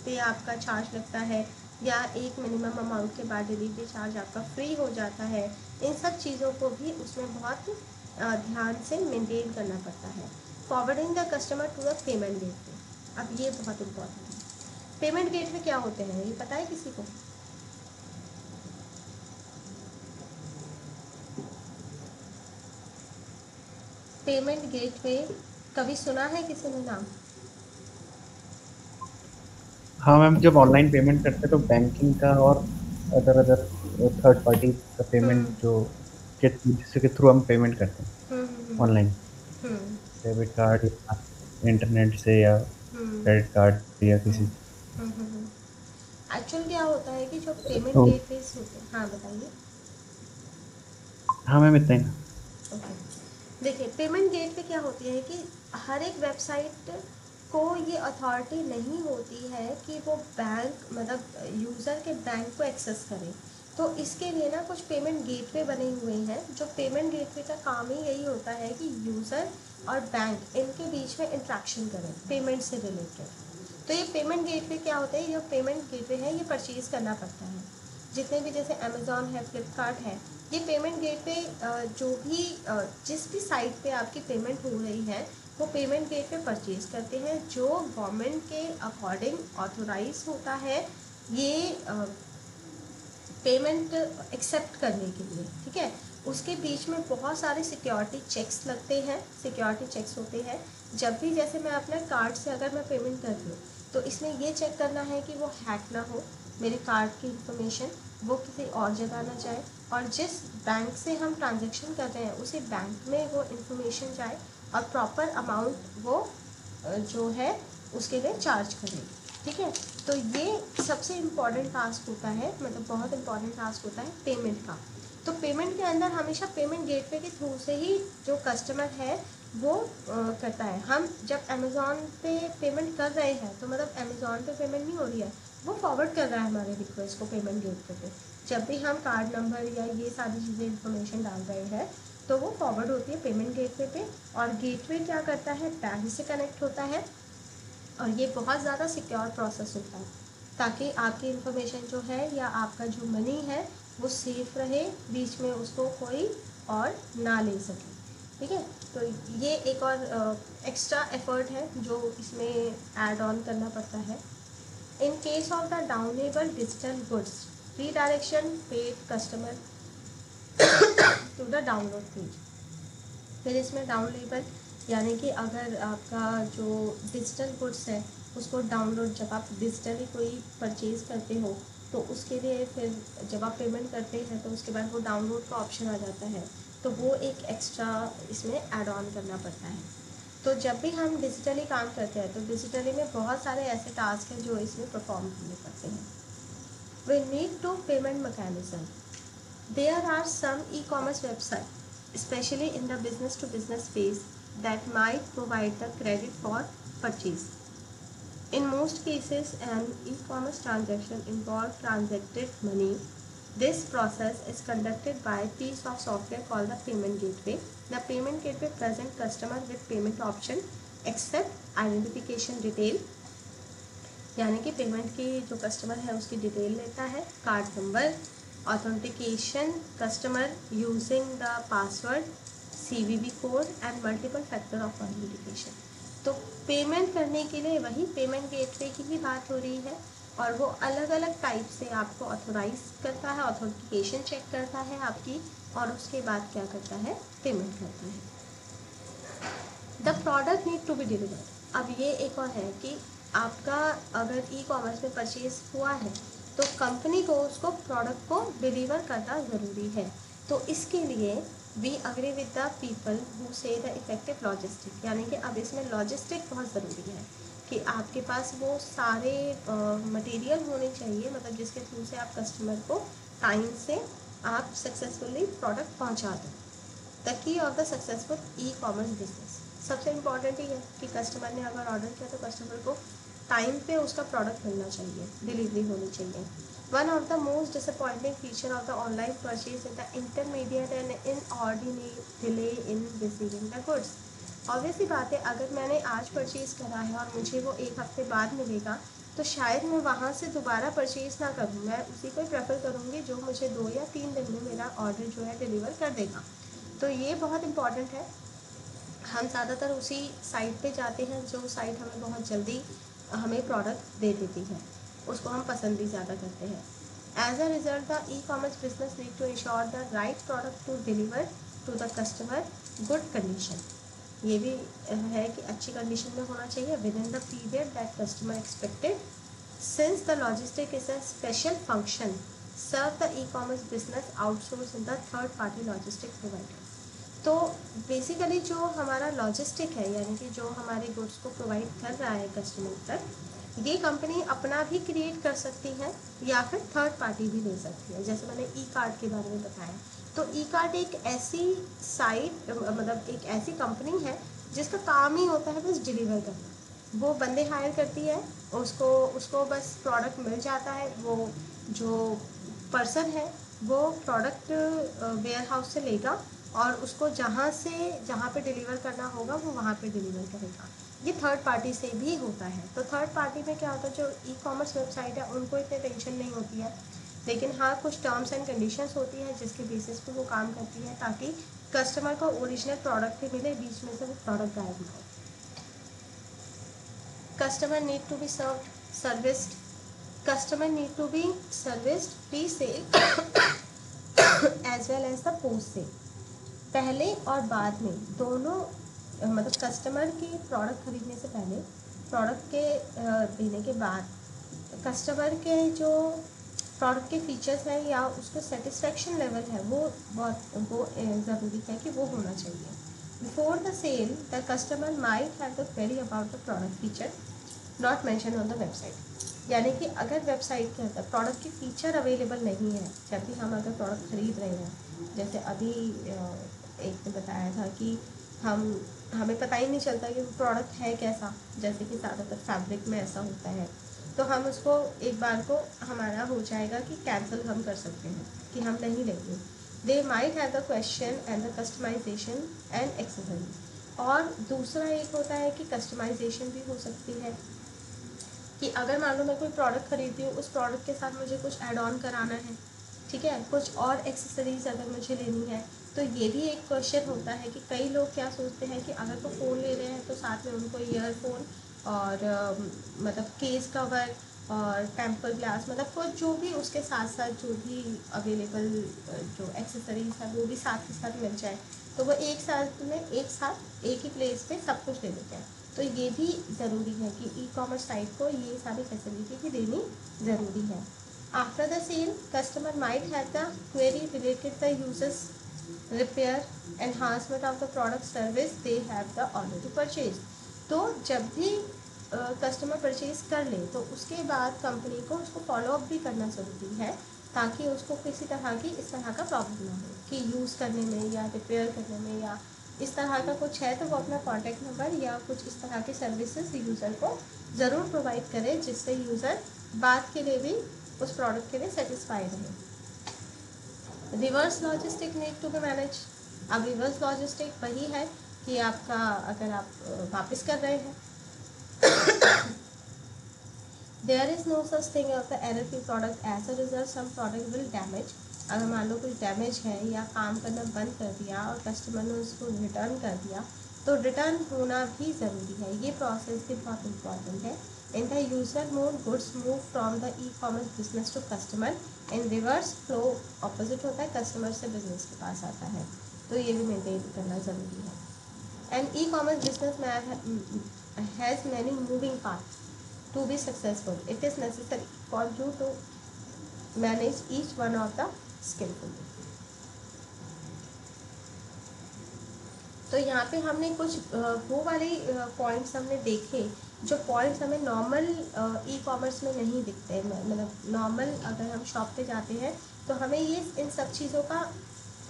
पे आपका चार्ज लगता है, या एक मिनिमम अमाउंट के बाद डिलीवरी चार्ज आपका फ्री हो जाता है। इन सब चीज़ों को भी उसमें बहुत ध्यान से मेंटेन करना पड़ता है। Forwarding the customer to the payment gateway, अब ये बहुत इम्पोर्टेंट है। पेमेंट गेटवे क्या होते हैं, ये पता है किसी को? पेमेंट गेटवे कभी सुना है किसी ने नाम? हाँ मैम, जब ऑनलाइन पेमेंट करते हैं तो बैंकिंग का और अदर अदर थर्ड पार्टी का पेमेंट जो जिसके थ्रू हम पेमेंट करते हैं ऑनलाइन, डेबिट कार्ड या इंटरनेट से या क्रेडिट कार्ड या किसी। एक्चुअल क्या होता है कि जो पेमेंट तो गेटवेज होते हैं, हाँ बताइए। हाँ मैम, इतना ही। ओके, देखिए पेमेंट गेटवे क्या होती है कि हर एक वेबसाइट को ये अथॉरिटी नहीं होती है कि वो बैंक, मतलब यूज़र के बैंक को एक्सेस करे। तो इसके लिए ना कुछ पेमेंट गेटवे बने हुए हैं। जो पेमेंट गेटवे का काम ही यही होता है कि यूज़र और बैंक इनके बीच में इंट्रैक्शन करें पेमेंट से रिलेटेड। तो ये पेमेंट गेटवे क्या होता है, ये पेमेंट गेटवे है, ये परचेज़ करना पड़ता है। जितने भी, जैसे अमेज़ॉन है, फ्लिपकार्ट है, ये पेमेंट गेटवे जो भी जिस भी साइट पे आपकी पेमेंट हो रही है वो पेमेंट गेटवे परचेज करते हैं, जो गवर्नमेंट के अकॉर्डिंग ऑथोराइज होता है ये पेमेंट एक्सेप्ट करने के लिए, ठीक है। उसके बीच में बहुत सारे सिक्योरिटी चेक्स लगते हैं, सिक्योरिटी चेक्स होते हैं। जब भी, जैसे मैं अपने कार्ड से अगर मैं पेमेंट कर रही हूँ तो इसमें ये चेक करना है कि वो हैक ना हो, मेरे कार्ड की इंफॉर्मेशन वो किसी और जगह ना जाए, और जिस बैंक से हम ट्रांजैक्शन कर रहे हैं उसी बैंक में वो इन्फॉर्मेशन जाए और प्रॉपर अमाउंट वो जो है उसके लिए चार्ज करें, ठीक है। तो ये सबसे इम्पॉर्टेंट टास्क होता है, मतलब बहुत इम्पॉर्टेंट टास्क होता है पेमेंट का। तो पेमेंट के अंदर हमेशा पेमेंट गेटवे के थ्रू से ही जो कस्टमर है वो करता है। हम जब अमेज़ॉन पे पेमेंट कर रहे हैं तो मतलब अमेज़ॉन पे पेमेंट नहीं हो रही है, वो फॉरवर्ड कर रहा है हमारे रिक्वेस्ट को पेमेंट गेटवे पे। जब भी हम कार्ड नंबर या ये सारी चीज़ें इन्फॉर्मेशन डाल रहे हैं तो वो फॉरवर्ड होती है पेमेंट गेटवे पे, और गेटवे क्या करता है, बैंक से कनेक्ट होता है, और ये बहुत ज़्यादा सिक्योर प्रोसेस होता है ताकि आपकी इन्फॉर्मेशन जो है या आपका जो मनी है वो सेफ रहे, बीच में उसको कोई और ना ले सके। ठीक है। तो ये एक और एक्स्ट्रा एफर्ट है जो इसमें ऐड ऑन करना पड़ता है। In case of the downloadable digital goods, redirection paid customer to the download page. फिर इसमें डाउन लेबल, यानी कि अगर आपका जो डिजिटल गुड्स है उसको डाउनलोड, जब आप डिजिटली कोई परचेज़ करते हो तो उसके लिए फिर जब आप पेमेंट करते हैं तो उसके बाद वो डाउनलोड का ऑप्शन आ जाता है, तो वो एक एक्स्ट्रा इसमें ऐड ऑन करना पड़ता है। तो जब भी हम डिजिटली काम करते हैं तो डिजिटली में बहुत सारे ऐसे टास्क हैं जो इसमें परफॉर्म करने पड़ते हैं। We need to payment mechanism. There are some e-commerce websites, especially in the business-to-business space, that might provide the credit for purchase. In most cases, an e-commerce transaction involves transacted money. This process is conducted by a piece of software called the payment gateway. The payment gateway presents customer with payment option except identification detail, यानी कि payment की जो customer है उसकी detail लेता है, card number, authentication customer using the password, CVV code and multiple factor of authentication. तो payment करने के लिए वही पेमेंट गेटवे की ही बात हो रही है, और वो अलग अलग टाइप से आपको ऑथोराइज करता है, ऑथेंटिकेशन चेक करता है आपकी, और उसके बाद क्या करता है, पेमेंट करता है। The product need to be delivered. अब ये एक और है कि आपका अगर ई-कॉमर्स में परचेज हुआ है तो कंपनी को उसको प्रोडक्ट को डिलीवर करना ज़रूरी है। तो इसके लिए we agree with the people who say the effective logistic, यानी कि अब इसमें लॉजिस्टिक बहुत ज़रूरी है कि आपके पास वो सारे मटेरियल होने चाहिए, मतलब जिसके थ्रू से आप कस्टमर को टाइम से आप सक्सेसफुली प्रोडक्ट पहुंचा दो। The key of the successful ecommerce business, सबसे इम्पॉर्टेंट ही है कि कस्टमर ने अगर ऑर्डर किया तो कस्टमर को टाइम पे उसका प्रोडक्ट मिलना चाहिए, डिलीवरी होनी चाहिए। One of the most disappointing feature of the online purchase is the intermediate and inordinate delay in receiving the goods. Obviously बात है, अगर मैंने आज परचेज़ करा है और मुझे वो एक हफ्ते बाद मिलेगा तो शायद मैं वहाँ से दोबारा परचेज़ ना करूँ, मैं उसी को ही प्रेफर करूँगी जो मुझे 2 या 3 दिन में मेरा ऑर्डर जो है डिलीवर कर देगा। तो ये बहुत इंपॉर्टेंट है। हम ज़्यादातर उसी साइट पे जाते हैं जो साइट हमें बहुत जल्दी हमें प्रोडक्ट दे देती है, उसको हम पसंद भी ज़्यादा करते हैं। As a result the ecommerce business need to ensure the right product to deliver to the customer good condition. ये भी है कि अच्छी कंडीशन में होना चाहिए within the period that customer expected. Since the logistic is a special function, serve the ecommerce business outsource in the third party logistic provider. तो basically जो हमारा लॉजिस्टिक है, यानी कि जो हमारे गुड्स को प्रोवाइड कर रहा है कस्टमर तक, ये कंपनी अपना भी क्रिएट कर सकती है या फिर थर्ड पार्टी भी ले सकती है। जैसे मैंने ई कार्ट के बारे में बताया, तो ई कार्ट एक ऐसी साइट, मतलब एक ऐसी कंपनी है जिसका काम ही होता है बस डिलीवर करना। वो बंदे हायर करती है, उसको उसको बस प्रोडक्ट मिल जाता है, वो जो पर्सन है वो प्रोडक्ट वेयर हाउस से लेगा और उसको जहाँ पे डिलीवर करना होगा वो वहाँ पे डिलीवर करेगा। ये थर्ड पार्टी से भी होता है। तो थर्ड पार्टी में क्या होता है, जो ई कॉमर्स वेबसाइट है उनको इतनी टेंशन नहीं होती है, लेकिन हाँ कुछ टर्म्स एंड कंडीशंस होती है जिसके बेसिस पे वो काम करती है ताकि कस्टमर को ओरिजिनल प्रोडक्ट ही मिले, बीच में से वो प्रोडक्ट गायब ना हो। Customer need to be serviced, customer need to be serviced pre sale as well as the post sale. पहले और बाद में दोनों, मतलब कस्टमर की प्रोडक्ट खरीदने से पहले, प्रोडक्ट के देने के बाद, कस्टमर के जो प्रोडक्ट के फीचर्स हैं या उसका सेटिस्फेक्शन लेवल है वो ज़रूरी है कि वो होना चाहिए। Before the sale the customer might have the query about the product feature not mention on the website. यानी कि अगर वेबसाइट के अंदर प्रोडक्ट की फ़ीचर अवेलेबल नहीं है, जब भी हम अगर प्रोडक्ट ख़रीद रहे हैं, जैसे अभी एक ने बताया था कि हमें पता ही नहीं चलता कि वो प्रोडक्ट है कैसा, जैसे कि ज़्यादातर फैब्रिक में ऐसा होता है, तो हम उसको एक बार को हमारा हो जाएगा कि कैंसिल हम कर सकते हैं कि हम नहीं लेंगे। They might have the question and the customization and accessories. और दूसरा एक होता है कि कस्टमाइजेशन भी हो सकती है कि अगर मान लो मैं कोई प्रोडक्ट खरीदती हूँ, उस प्रोडक्ट के साथ मुझे कुछ ऐड ऑन कराना है, ठीक है, कुछ और एक्सेसरीज अगर मुझे लेनी है तो ये भी एक क्वेश्चन होता है कि कई लोग क्या सोचते हैं कि अगर वो फ़ोन ले रहे हैं तो साथ में उनको ईयरफोन और मतलब केस कवर और टेम्पर ग्लास, मतलब कुछ जो भी उसके साथ साथ जो भी अवेलेबल जो एक्सेसरीज है वो भी साथ के साथ मिल जाए, तो वो एक साथ एक ही प्लेस पे सब कुछ ले लेते हैं। तो ये भी ज़रूरी है कि ई कॉमर्स साइट को ये सारी फैसिलिटी भी देनी ज़रूरी है। After the sale customer might have the query related the users repair enhancement of the product service they have the already purchase. तो जब भी कस्टमर परचेज कर ले तो उसके बाद कंपनी को उसको फॉलो अप भी करना ज़रूरी है, ताकि उसको किसी तरह की इस तरह का प्रॉब्लम ना हो कि यूज़ करने में या रिपेयर करने में या इस तरह का कुछ है, तो वो अपना कॉन्टैक्ट नंबर या कुछ इस तरह के सर्विसेज यूज़र को ज़रूर प्रोवाइड करे, जिससे यूज़र बाद के लिए भी उस प्रोडक्ट के लिए सेटिस्फाइड रहे। Reverse logistic need to be manage. अब रिवर्स लॉजिस्टिक वही है कि आपका अगर आप वापस कर रहे हैं there is no such thing of the error की product, as a result some product will damage. अगर मान लो कुछ डैमेज है या काम करना बंद कर दिया और कस्टमर ने उसको रिटर्न कर दिया, तो रिटर्न होना भी ज़रूरी है। ये प्रोसेस भी बहुत इंपॉर्टेंट है। In the user mode goods move from the e commerce business to customer. In reverse flow opposite होता है, कस्टमर से बिजनेस के पास आता है, तो ये भी मेंटेन करना ज़रूरी है। An e-commerce business has many moving parts. To be successful, it is necessary for you to manage each one of the skillfully. तो यहाँ पे हमने कुछ वो वाले पॉइंट्स हमने देखे जो पॉइंट्स हमें नॉर्मल ई कॉमर्स में नहीं दिखते। मतलब नॉर्मल अगर हम शॉप पे जाते हैं तो हमें ये इन सब चीज़ों का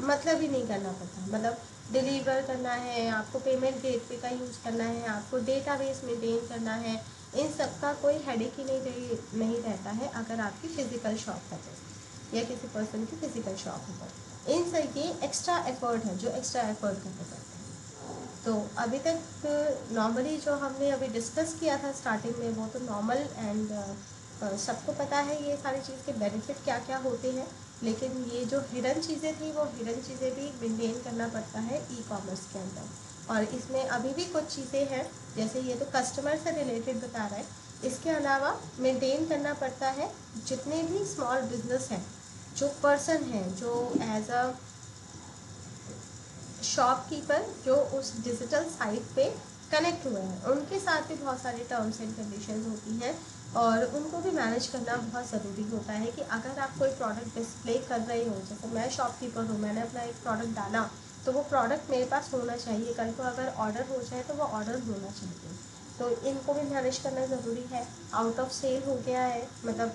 मतलब ही नहीं करना पड़ता। मतलब डिलीवर करना है, आपको पेमेंट गेटवे का यूज़ करना है, आपको डेटाबेस मेंटेन करना है, इन सब का कोई हेडेक ही नहीं रहता है अगर आपकी फ़िज़िकल शॉप है तो, या किसी पर्सन की फ़िज़िकल शॉप है तो। इन सब ये एक्स्ट्रा एफर्ट है जो एक्स्ट्रा एफर्ट करना पड़ता है। तो अभी तक नॉर्मली जो हमने अभी डिस्कस किया था स्टार्टिंग में वो तो नॉर्मल एंड सबको पता है ये सारी चीज़ के बेनिफिट क्या क्या होते हैं, लेकिन ये जो हिडन चीज़ें थी वो हिडन चीज़ें भी मेंटेन करना पड़ता है ई कॉमर्स के अंदर। और इसमें अभी भी कुछ चीज़ें हैं, जैसे ये तो कस्टमर से रिलेटेड बता रहा है, इसके अलावा मेंटेन करना पड़ता है जितने भी स्मॉल बिजनेस हैं, जो पर्सन हैं जो एज अ शॉपकीपर जो उस डिजिटल साइट पे कनेक्ट हुए हैं, उनके साथ भी बहुत सारी टर्म्स एंड कंडीशंस होती हैं और उनको भी मैनेज करना बहुत ज़रूरी होता है कि अगर आप कोई प्रोडक्ट डिस्प्ले कर रहे हो, जैसे मैं शॉपकीपर हूँ, मैंने अपना एक प्रोडक्ट डाला तो वो प्रोडक्ट मेरे पास होना चाहिए, कल को अगर ऑर्डर हो जाए तो वो ऑर्डर होना चाहिए, तो इनको भी मैनेज करना ज़रूरी है। आउट ऑफ सेल हो गया है, मतलब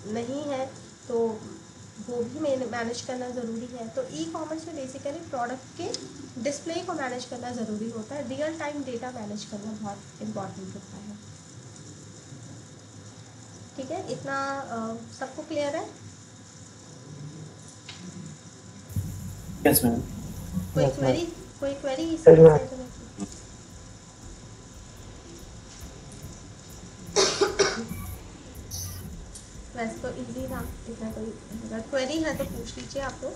नहीं है, तो वो भी मैनेज करना ज़रूरी है। तो ई कॉमर्स में बेसिकली प्रोडक्ट के डिस्प्ले को मैनेज करना ज़रूरी होता है, रियल टाइम डेटा मैनेज करना बहुत इम्पॉर्टेंट होता है। ठीक है, इतना सबको क्लियर है? Yes ma'am. कोई Yes, ma'am. क्वेरी Yes, समस्या ma'am. तो नहीं? वैसे तो इजी था, इतना कोई अगर क्वेरी है तो पूछ लीजिए आप लोग।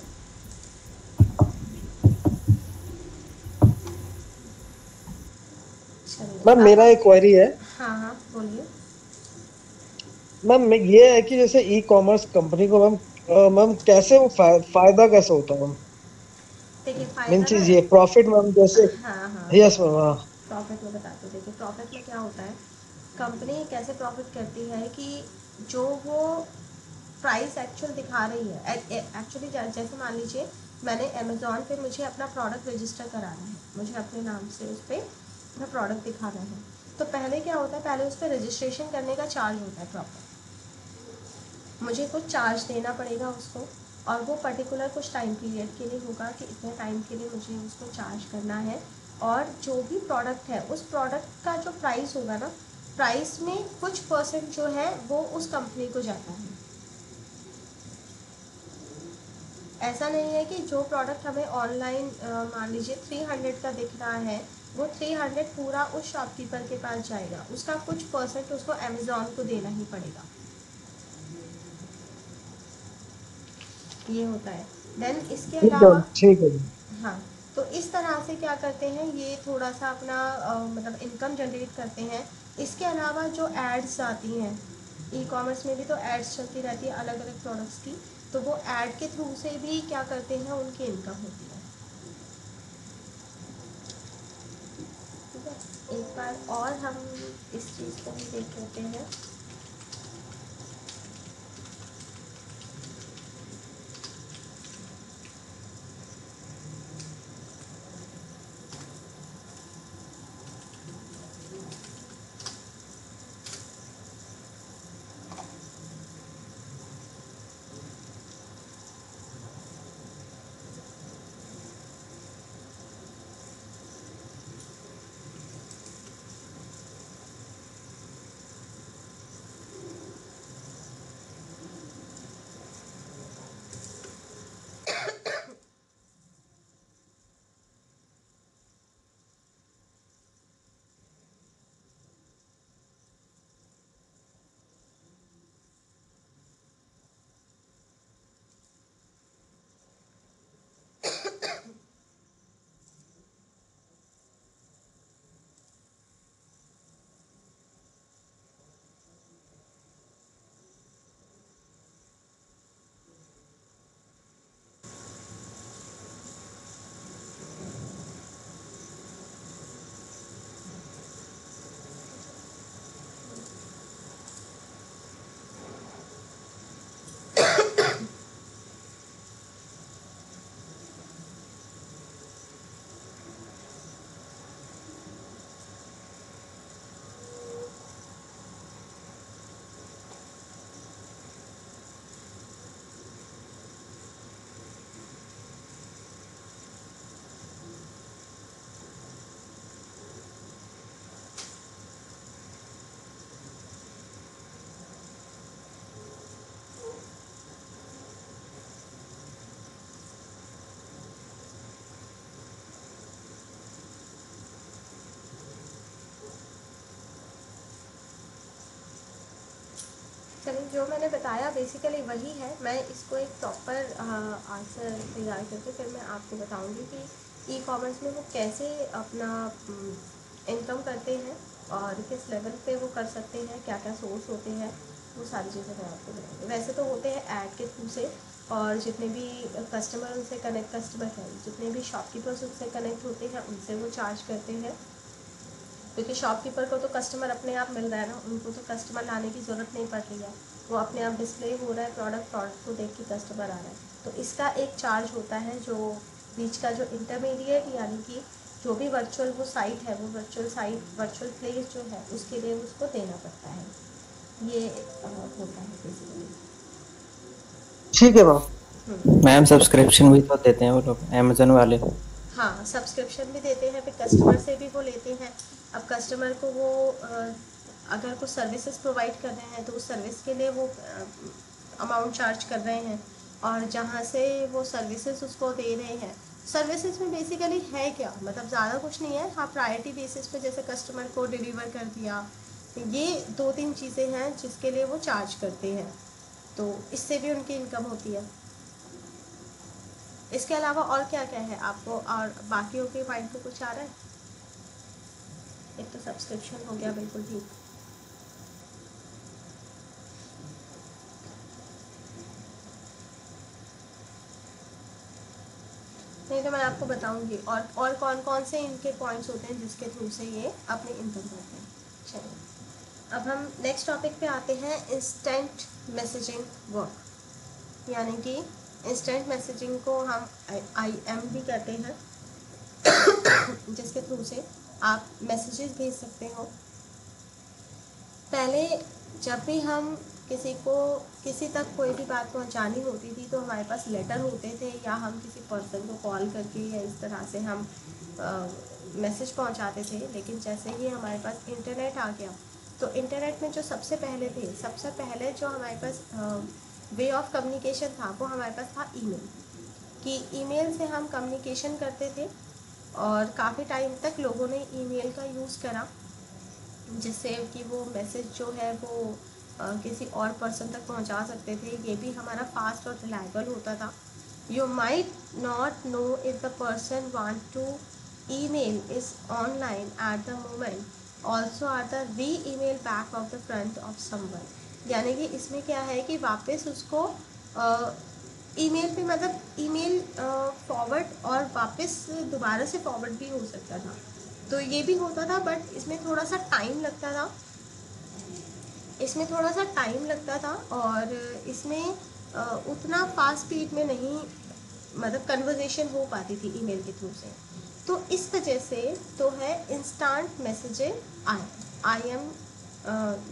चलिए मैम अब मेरा हम एक क्वेरी है। हाँ हाँ बोलिए। मैम ये है कि जैसे ई कॉमर्स कंपनी को मैम कैसे वो फायदा कैसे होता है मैम? देखिए मेन फ़ायदा ना, चीज ये प्रॉफिट मैम जैसे। हाँ हाँ यस मैम, हाँ। प्रॉफिट में बताते हैं। देखिए प्रॉफिट में क्या होता है, कंपनी कैसे प्रॉफिट करती है कि जो वो प्राइस एक्चुअल दिखा रही है, एक्चुअली जैसे मान लीजिए मैंने अमेज़ॉन पे मुझे अपना प्रोडक्ट रजिस्टर कराना है, मुझे अपने नाम से उस पर अपना प्रोडक्ट दिखाना है, तो पहले क्या होता है, पहले उस पर रजिस्ट्रेशन करने का चार्ज होता है प्रॉपर, मुझे कुछ चार्ज देना पड़ेगा उसको, और वो पर्टिकुलर कुछ टाइम पीरियड के लिए होगा कि इतने टाइम के लिए मुझे उसको चार्ज करना है। और जो भी प्रोडक्ट है उस प्रोडक्ट का जो प्राइस होगा ना, प्राइस में कुछ परसेंट जो है वो उस कंपनी को जाता है। ऐसा नहीं है कि जो प्रोडक्ट हमें ऑनलाइन मान लीजिए 300 का दिख रहा है, वो 300 पूरा उस शॉपकीपर के पास जाएगा, उसका कुछ परसेंट उसको अमेज़ॉन को देना ही पड़ेगा, ये होता है। देन इसके ठीक है अलावा ठीक है। हाँ, तो इस तरह से क्या करते हैं, ये थोड़ा सा अपना मतलब इनकम जनरेट करते हैं। इसके अलावा जो एड्स आती हैं, ई कॉमर्स में भी तो एड्स चलती रहती है अलग अलग प्रोडक्ट्स की, तो वो ऐड के थ्रू से भी क्या करते हैं, उनकी इनकम होती है। ठीक है, एक बार और हम इस चीज़ को भी देख लेते हैं। चलिए, जो मैंने बताया बेसिकली वही है। मैं इसको एक प्रॉपर आंसर तैयार करके फिर मैं आपको बताऊंगी कि ई कॉमर्स में वो कैसे अपना इनकम करते हैं और किस लेवल पे वो कर सकते हैं, क्या क्या सोर्स होते हैं, वो सारी चीज़ें मैं आपको बताऊँगी। वैसे तो होते हैं ऐड के थ्रू से, और जितने भी कस्टमर हैं, जितने भी शॉपकीपर्स उनसे कनेक्ट होते हैं, उनसे वो चार्ज करते हैं, क्योंकि शॉपकीपर को तो कस्टमर अपने आप मिल रहा है ना, उनको तो कस्टमर लाने की ज़रूरत नहीं पड़ रही है, वो अपने आप डिस्प्ले हो रहा है प्रोडक्ट को देख के कस्टमर आ रहा है। तो इसका एक चार्ज होता है, जो बीच का जो इंटरमीडिएट, यानी कि जो भी वर्चुअल वो साइट है, वो वर्चुअल प्लेस जो है, उसके लिए उसको देना पड़ता है। ये होता है बेसिकली। ठीक है मैम। मैम सब्सक्रिप्शन भी तो देते हैं वो लोग अमेजन वाले। हाँ, सब्सक्रिप्शन भी देते हैं, फिर कस्टमर से भी वो लेते हैं। अब कस्टमर को वो अगर कुछ सर्विसेज प्रोवाइड कर रहे हैं तो उस सर्विस के लिए वो अमाउंट चार्ज कर रहे हैं, और जहाँ से वो सर्विसेज उसको दे रहे हैं, सर्विसेज में बेसिकली है क्या, मतलब ज़्यादा कुछ नहीं है। हाँ, प्रायोरिटी बेसिस पे जैसे कस्टमर को डिलीवर कर दिया, ये 2-3 चीज़ें हैं जिसके लिए वो चार्ज करते हैं, तो इससे भी उनकी इनकम होती है। इसके अलावा और क्या क्या है आपको, और बाकियों के माइंड में कुछ आ रहा है? एक तो सब्सक्रिप्शन हो गया, बिल्कुल ठीक। नहीं तो मैं आपको बताऊंगी और कौन कौन से इनके पॉइंट्स होते हैं जिसके थ्रू से ये अपनी इनकम करते हैं। चलिए, अब हम नेक्स्ट टॉपिक पे आते हैं, इंस्टेंट मैसेजिंग वर्क, यानी कि इंस्टेंट मैसेजिंग को हम IM भी कहते हैं, जिसके थ्रू से आप मैसेजेस भेज सकते हो। पहले जब भी हम किसी तक कोई भी बात पहुंचानी होती थी तो हमारे पास लेटर होते थे, या हम किसी पर्सन को कॉल करके या इस तरह से हम मैसेज पहुंचाते थे। लेकिन जैसे ही हमारे पास इंटरनेट आ गया, तो इंटरनेट में जो सबसे पहले जो हमारे पास वे ऑफ कम्युनिकेशन था, वो हमारे पास था ईमेल, कि ईमेल से हम कम्युनिकेशन करते थे, और काफ़ी टाइम तक लोगों ने ईमेल का यूज़ करा, जिससे कि वो मैसेज जो है वो किसी और पर्सन तक पहुंचा सकते थे। ये भी हमारा फास्ट और रिलायबल होता था। You might not know if the person want to email is online at the moment. Also are the re-email back of the front of someone. यानी कि इसमें क्या है कि वापस उसको ईमेल पे मतलब ईमेल फॉरवर्ड और वापस दोबारा से फॉरवर्ड भी हो सकता था, तो ये भी होता था, बट इसमें थोड़ा सा टाइम लगता था, और इसमें उतना फास्ट स्पीड में नहीं मतलब कन्वर्जेशन हो पाती थी ईमेल के थ्रू से। तो इस वजह से तो है instant messaging I am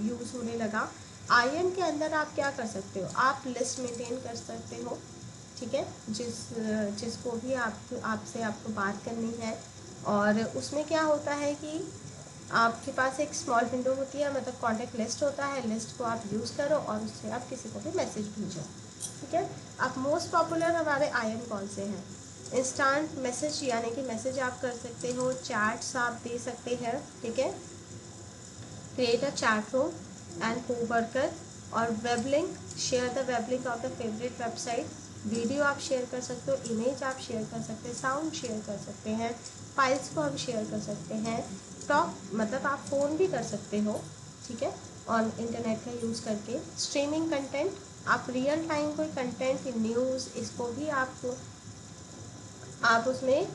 use होने लगा। आई एम के अंदर आप क्या कर सकते हो, आप लिस्ट मेंटेन कर सकते हो, ठीक है, जिसको भी आपसे आपको बात करनी है। और उसमें क्या होता है कि आपके पास एक स्मॉल विंडो होती है, मतलब कॉन्टेक्ट लिस्ट होता है, लिस्ट को आप यूज़ करो और उससे आप किसी को भी मैसेज भेजो, ठीक है। अब मोस्ट पॉपुलर हमारे आईएम कौन से हैं? इंस्टेंट मैसेज यानी कि मैसेज आप कर सकते हो, चैट्स आप दे सकते हैं, ठीक है, create a chat room and coworker, और web link, share the web link of the favourite website, video आप शेयर कर सकते हो, इमेज आप शेयर कर सकते हैं, साउंड शेयर कर सकते हैं, फाइल्स को हम शेयर कर सकते हैं, टॉक मतलब आप फ़ोन भी कर सकते हो, ठीक है, ऑन इंटरनेट का यूज़ करके, स्ट्रीमिंग कंटेंट, आप रियल टाइम कोई कंटेंट न्यूज़ इसको भी आप उसमें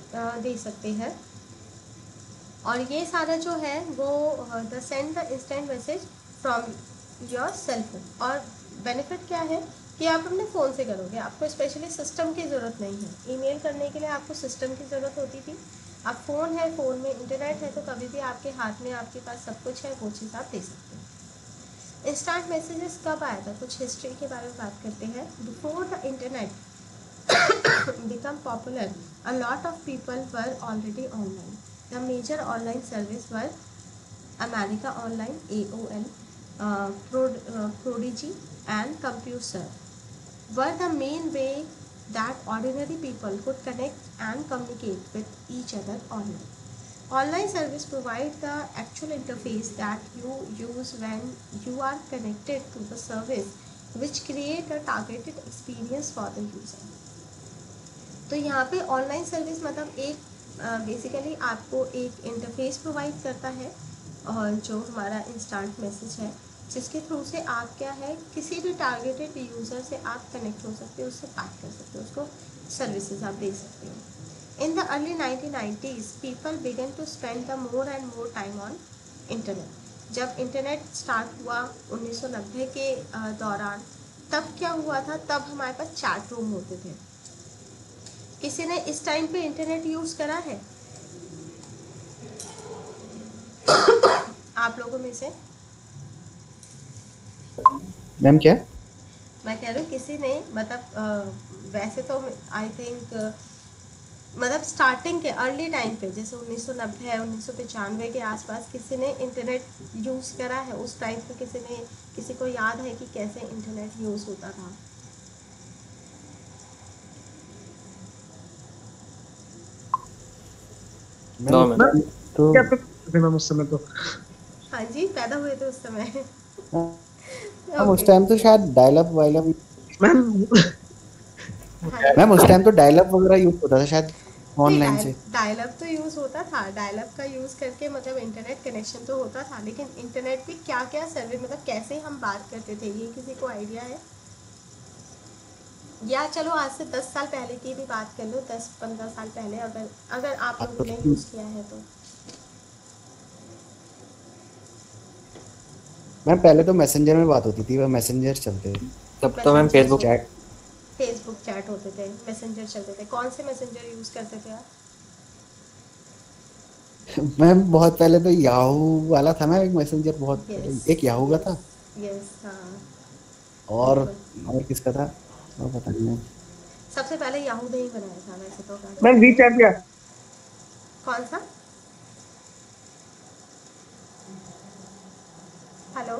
दे सकते हैं। और ये सारा जो है वो the send the instant message from your cell phone. और बेनिफिट क्या है कि आप अपने फ़ोन से करोगे, आपको स्पेशली सिस्टम की ज़रूरत नहीं है। ईमेल करने के लिए आपको सिस्टम की ज़रूरत होती थी, अब फ़ोन है, फ़ोन में इंटरनेट है, तो कभी भी आपके हाथ में आपके पास सब कुछ है, वो चीज़ आप दे सकते हैं। इंस्टेंट मैसेजेस कब आया था, कुछ हिस्ट्री के बारे में बात करते हैं। Before the internet become popular, a lot of people were already online. The major online service were America Online (AOL), Prodigy, and CompuServe were the main way that ordinary people could connect and communicate with each other online. Online service provide the actual interface that you use when you are connected to the service, which create a targeted experience for the user. तो यहाँ पे online service मतलब एक basically आपको एक interface provide करता है, और जो हमारा इंस्टेंट मैसेज है, जिसके थ्रू से आप क्या है किसी भी टारगेटेड यूज़र से आप कनेक्ट हो सकते हो, उससे बात कर सकते हो, उसको सर्विसेज आप दे सकते हो। In the early 1990s people began to spend the more and more time on internet. जब इंटरनेट स्टार्ट हुआ 1990 के दौरान, तब क्या हुआ था, तब हमारे पास चैट रूम होते थे। किसी ने इस टाइम पे इंटरनेट यूज़ करा है आप लोगों में से? मैम क्या? मैं कह रही हूँ किसी ने मतलब वैसे तो आई थिंक मतलब स्टार्टिंग के अर्ली टाइम पे जैसे 1990 1995 के आसपास किसी ने इंटरनेट यूज़ करा है? उस टाइम पे किसी को याद है कि कैसे इंटरनेट यूज़ होता था? No ma'am. तो क्या थे मैम उस समय तो? हाँ जी, पैदा हुए थे उस समय। मैम उस ओके, टाइम तो शायद डायल अप वायलअप मैम हाँ जी। मैम उस टाइम तो डायल अप वगैरह यूज होता था शायद नहीं, ऑनलाइन से। डायल अप तो यूज़ होता था, डायल अप का यूज़ करके मतलब इंटरनेट कनेक्शन तो होता था, लेकिन इंटरनेट पे क्या क्या सर्विस मतलब कैसे हम बात करते थे, ये किसी को आइडिया है? या चलो आज से 10 साल पहले की भी बात कर लो, 10-15 साल पहले, अगर आप लोगों ने यूज़ किया है तो। मैम पहले तो मैसेंजर में बात होती थी, वो मैसेंजर चलते थे। तब तो ma'am Facebook chat Facebook chat होते थे, मैसेंजर चलते थे। कौन से मैसेंजर यूज़ करते थे आप? मैम बहुत पहले तो याहू वाला था ना एक मैसेंजर, बहुत पहले यस, एक याहू का था। यस, हाँ, और बिल्कुल। और किसका था वो पता नहीं मैम। सबसे पहले याहू ने ही बनाया था वैसे तो मैम वी पाकिस्तान में। चैट क्या? कौन सा? हेलो?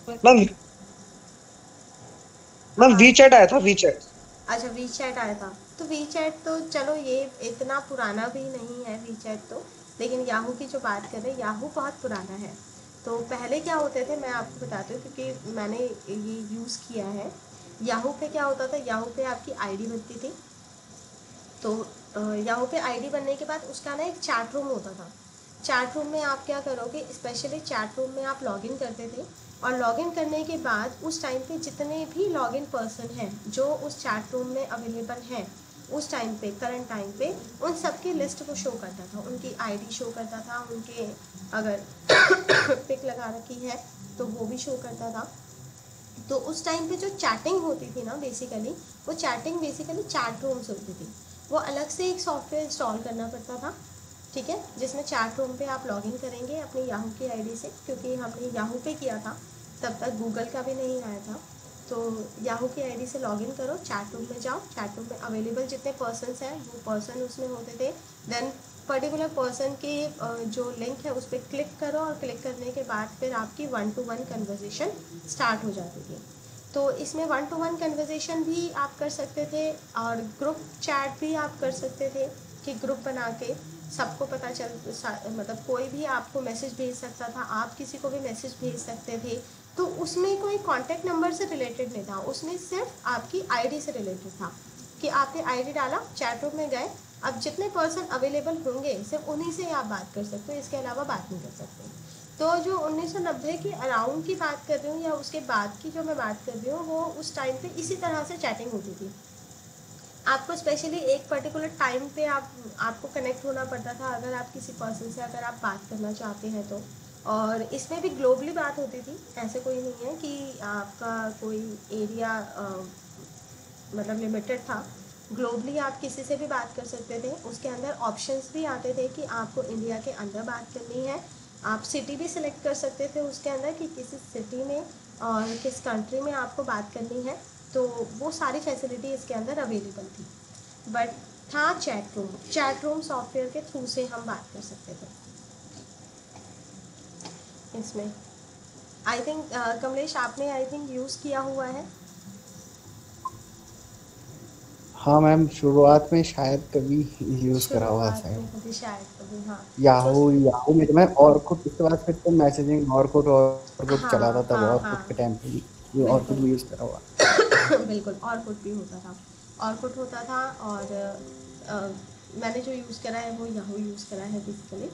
मैम मैम हाँ, वी चैट आया था, वी चैट। अच्छा, वी चैट आया था। तो वी चैट तो चलो ये इतना पुराना भी नहीं है वी चैट तो, लेकिन याहू की जो बात करें, याहू बहुत पुराना है। तो पहले क्या होते थे मैं आपको बताती हूँ, क्योंकि मैंने ये यूज़ किया है। याहू पे क्या होता था, याहू पे आपकी आईडी बनती थी। तो याहू पे आईडी बनने के बाद उसका ना एक चैट रूम होता था। चैट रूम में आप क्या करोगे, स्पेशली चैट रूम में आप लॉगिन करते थे, और लॉगिन करने के बाद उस टाइम पे जितने भी लॉगिन पर्सन हैं जो उस चैट रूम में अवेलेबल हैं उस टाइम पे, करंट टाइम पे, उन सब की लिस्ट को शो करता था, उनकी आईडी शो करता था, उनके अगर पिक लगा रखी है तो वो भी शो करता था। तो उस टाइम पे जो चैटिंग होती थी ना, बेसिकली वो चैटिंग बेसिकली चैट रूम्स होती थी। वो अलग से एक सॉफ्टवेयर इंस्टॉल करना पड़ता था, ठीक है, जिसमें चैट रूम पे आप लॉगिन करेंगे अपनी याहू की आईडी से, क्योंकि हमने याहू पे किया था, तब तक गूगल का भी नहीं आया था। तो याहू की आईडी से लॉगिन करो, चैट रूम में जाओ, चैट रूम में अवेलेबल जितने पर्सनस हैं वो पर्सन उसमें होते थे। देन पर्टिकुलर पर्सन की जो लिंक है उस पर क्लिक करो, और क्लिक करने के बाद फिर आपकी 1-to-1 कन्वर्जेशन स्टार्ट हो जाती थी। तो इसमें 1-to-1 कन्वर्जेशन भी आप कर सकते थे, और ग्रुप चैट भी आप कर सकते थे कि ग्रुप बना के सबको पता मतलब कोई भी आपको मैसेज भेज सकता था, आप किसी को भी मैसेज भेज सकते थे। तो उसमें कोई कॉन्टैक्ट नंबर से रिलेटेड नहीं था, उसमें सिर्फ आपकी आईडी से रिलेटेड था कि आपने आईडी डाला, चैट रूम में गए, अब जितने पर्सन अवेलेबल होंगे सिर्फ उन्हीं से आप बात कर सकते हो, इसके अलावा बात नहीं कर सकते। तो जो 1990 की अराउंड की बात कर रही हूँ या उसके बाद की जो मैं बात कर रही हूँ, वो उस टाइम पे इसी तरह से चैटिंग होती थी। आपको स्पेशली एक पर्टिकुलर टाइम पे आपको कनेक्ट होना पड़ता था अगर आप किसी पर्सन से अगर आप बात करना चाहते हैं तो। और इसमें भी ग्लोबली बात होती थी, ऐसे कोई नहीं है कि आपका कोई एरिया मतलब लिमिटेड था। ग्लोबली आप किसी से भी बात कर सकते थे। उसके अंदर ऑप्शंस भी आते थे कि आपको इंडिया के अंदर बात करनी है, आप सिटी भी सिलेक्ट कर सकते थे उसके अंदर कि किसी सिटी में और किस कंट्री में आपको बात करनी है। तो वो सारी फैसिलिटी इसके अंदर अवेलेबल थी। बट था चैट रूम सॉफ्टवेयर के थ्रू से हम बात कर सकते थे इसमें। आई थिंक कमलेश आपने आई थिंक यूज़ किया हुआ है। हाँ मैम, शुरुआत में शायद कभी यूज करा हुआ शुरुआत शायद। में कभी शायद कभी, हाँ। तो याहू याहू में तो मैं ऑरकुट, उसके बाद फिर तो मैसेजिंग ऑरकुट चला हाँ था, तब हाँ ऑरकुट हाँ, के टाइम पे भी ये ऑरकुट बिल्कुल भी यूज करा हुआ। बिल्कुल ऑरकुट भी होता था, ऑरकुट होता था। और मैंने जो यूज़ करा है वो याहू यूज़ करा है बेसिकली।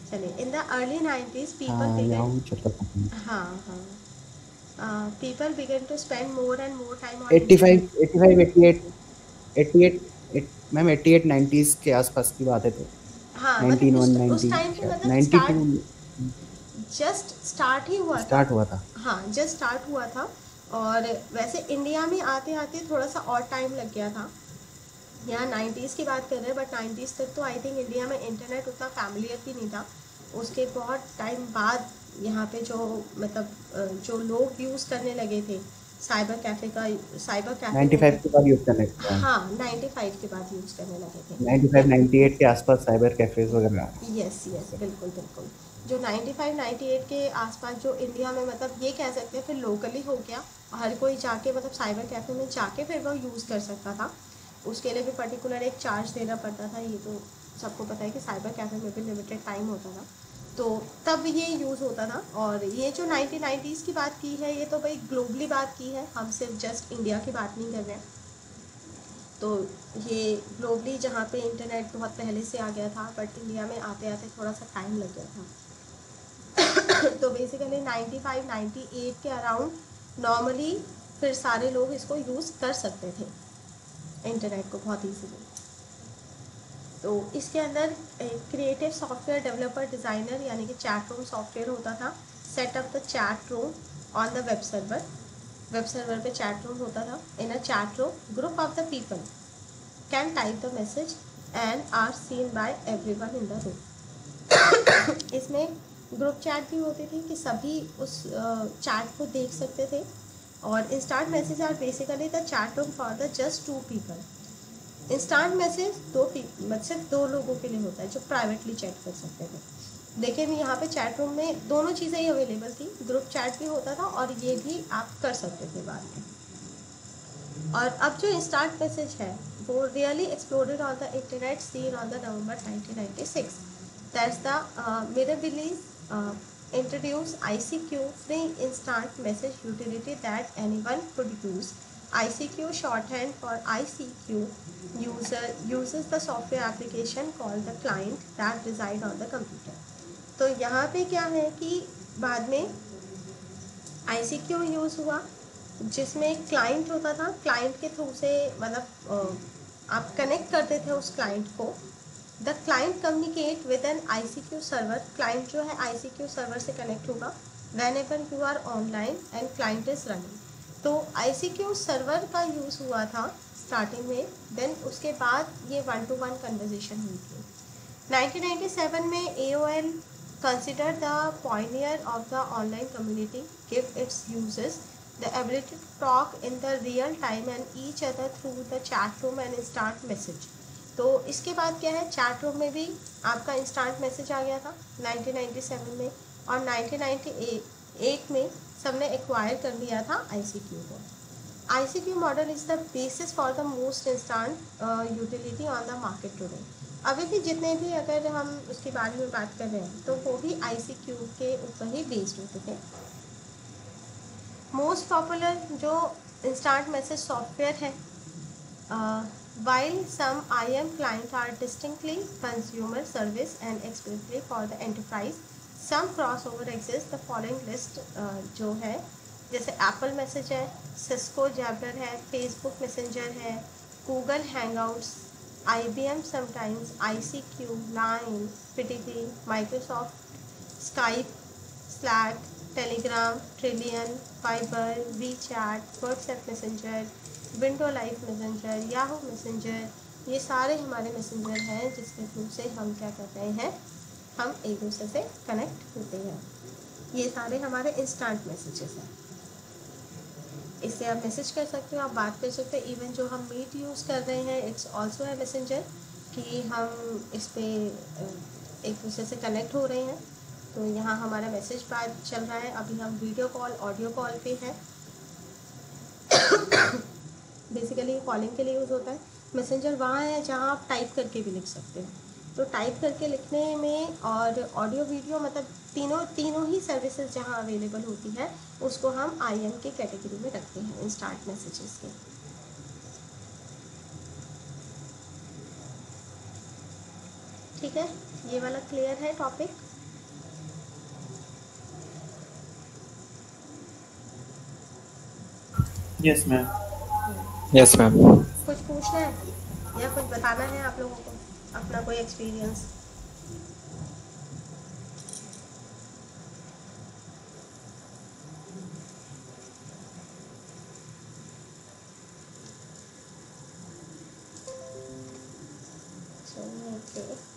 चलिए, in the early 90s people हाँ बिगन, याहू चलता था। हाँ हाँ, people began to spend more and more time on 85 internet. 85 88 88 ma'am 88 90s के आसपास की बात है तो हाँ, मतलब 91 उस 90 टाइम पे शायद मतलब 92 जस्ट स्टार्ट ही हुआ था। स्टार्ट हुआ था। हाँ, जस्ट स्टार्ट हुआ था। और वैसे इंडिया में आते आते थोड़ा सा और टाइम लग गया था। यहाँ 90s की बात कर रहे हैं, बट 90s तक तो आई थिंक इंडिया में इंटरनेट उतना फैमिलियर भी नहीं था। उसके बहुत टाइम बाद यहाँ पे जो मतलब जो लोग यूज़ करने लगे थे साइबर कैफ़े का, साइबर कैफ़े 95 होते, के बाद यूज करने लगा है। हाँ 95 के बाद यूज़ करने लगे थे। 95 98 के आसपास साइबर कैफेज वगैरह आ रहे यस यस, बिल्कुल बिल्कुल। जो 95-98 के आसपास जो इंडिया में मतलब ये कह सकते हैं फिर लोकली हो गया, हर कोई जाके मतलब साइबर कैफ़े में जाके फिर वो यूज़ कर सकता था। उसके लिए भी पर्टिकुलर एक चार्ज देना पड़ता था, ये तो सबको पता है कि साइबर कैफ़े में भी लिमिटेड टाइम होता था, तो तब ये यूज़ होता था। और ये जो 1990s की बात की है, ये तो भाई ग्लोबली बात की है, हम सिर्फ जस्ट इंडिया की बात नहीं कर रहे हैं। तो ये ग्लोबली जहाँ पे इंटरनेट बहुत पहले से आ गया था, बट इंडिया में आते आते थोड़ा सा टाइम लग गया था। तो बेसिकली 95-98 के अराउंड नॉर्मली फिर सारे लोग इसको यूज़ कर सकते थे, इंटरनेट को बहुत ईजीली। तो इसके अंदर एक क्रिएटिव सॉफ्टवेयर डेवलपर डिज़ाइनर यानी कि चैट रूम सॉफ्टवेयर होता था। Set up the chat room on the web server पे चैट रूम होता था। In a chat room group of the people can type the message and are seen by everyone in the room. इसमें group chat भी होती थी कि सभी उस चैट को देख सकते थे। और instant message are basically the chat room for the just 2 people. Instant message सिर्फ 2 लोगों के लिए होता है जो प्राइवेटली चैट कर सकते थे। लेकिन यहाँ पे चैट रूम में दोनों चीज़ें ही अवेलेबल थी, ग्रुप चैट भी होता था और ये भी आप कर सकते थे बाद में। और अब जो इंस्टांट मैसेज है वो really exploded on the internet scene on the November 1996। That's the mirror release introduce ICQ, free instant message utility that anyone could use ICQ, shorthand for ICQ, user uses the software application called the client that reside on the computer. तो यहाँ पे क्या है कि बाद में ICQ use हुआ, जिसमें एक क्लाइंट होता था, क्लाइंट के थ्रू से मतलब आप कनेक्ट करते थे उस क्लाइंट को. The client communicate with an ICQ server. Client जो है ICQ सर्वर से कनेक्ट होगा whenever you are online and client is running. तो ICQ सर्वर का यूज़ हुआ था स्टार्टिंग में. देन उसके बाद ये 1-to-1 कन्वर्जेशन हुई थी. 1997 में AOL considered the pioneer of the online community, give its users the ability to talk in the real time and each other through the chat room and instant message. तो इसके बाद क्या है, chat room में भी आपका instant message आ गया था 1997 में. और 1998 में सबने एक्वायर कर लिया था ICQ को. ICQ model is the basis for the most instant utility on the market today. अभी भी जितने भी अगर हम उसके बारे में बात कर रहे हैं तो वो भी ICQ के ऊपर ही बेस्ड होते थे. मोस्ट पॉपुलर जो इंस्टेंट मैसेज सॉफ्टवेयर है, while some IM clients are distinctly consumer service and explicitly for the enterprise, some crossover exists. The following list जो है, जैसे एप्पल मैसेज है, सिस्को जैबलर है, फेसबुक मैसेंजर है, Google Hangouts, IBM sometimes, ICQ, line, PTP, Microsoft, Skype, slack, Telegram, trillion, Viber, WeChat, WhatsApp messenger, window live messenger, Yahoo messenger. ये सारे हमारे messenger हैं जिसके थ्रू से हम क्या कर रहे हैं, हम एक दूसरे से कनेक्ट होते हैं. ये सारे हमारे इंस्टेंट मैसेजेस हैं. इससे आप मैसेज कर सकते हो, आप बात कर सकते हो. इवन जो हम मीट यूज़ कर रहे हैं इट्स ऑल्सो है मैसेंजर, कि हम इस पर एक दूसरे से कनेक्ट हो रहे हैं. तो यहाँ हमारा मैसेज बात चल रहा है. अभी हम वीडियो कॉल, ऑडियो कॉल पे हैं. बेसिकली कॉलिंग के लिए यूज़ होता है. मैसेंजर वहाँ है जहाँ आप टाइप करके भी लिख सकते हो. तो टाइप करके लिखने में और ऑडियो वीडियो मतलब तीनों ही सर्विसेज जहाँ अवेलेबल होती है उसको हम IM के कैटेगरी में रखते हैं, इंस्टेंट मैसेजेस के. ठीक है, ये वाला क्लियर है topic. Yes ma'am. Yes ma'am. कुछ पूछना है या कुछ बताना है आप लोगों को, अपना कोई एक्सपीरियंस? चलिए, ओके.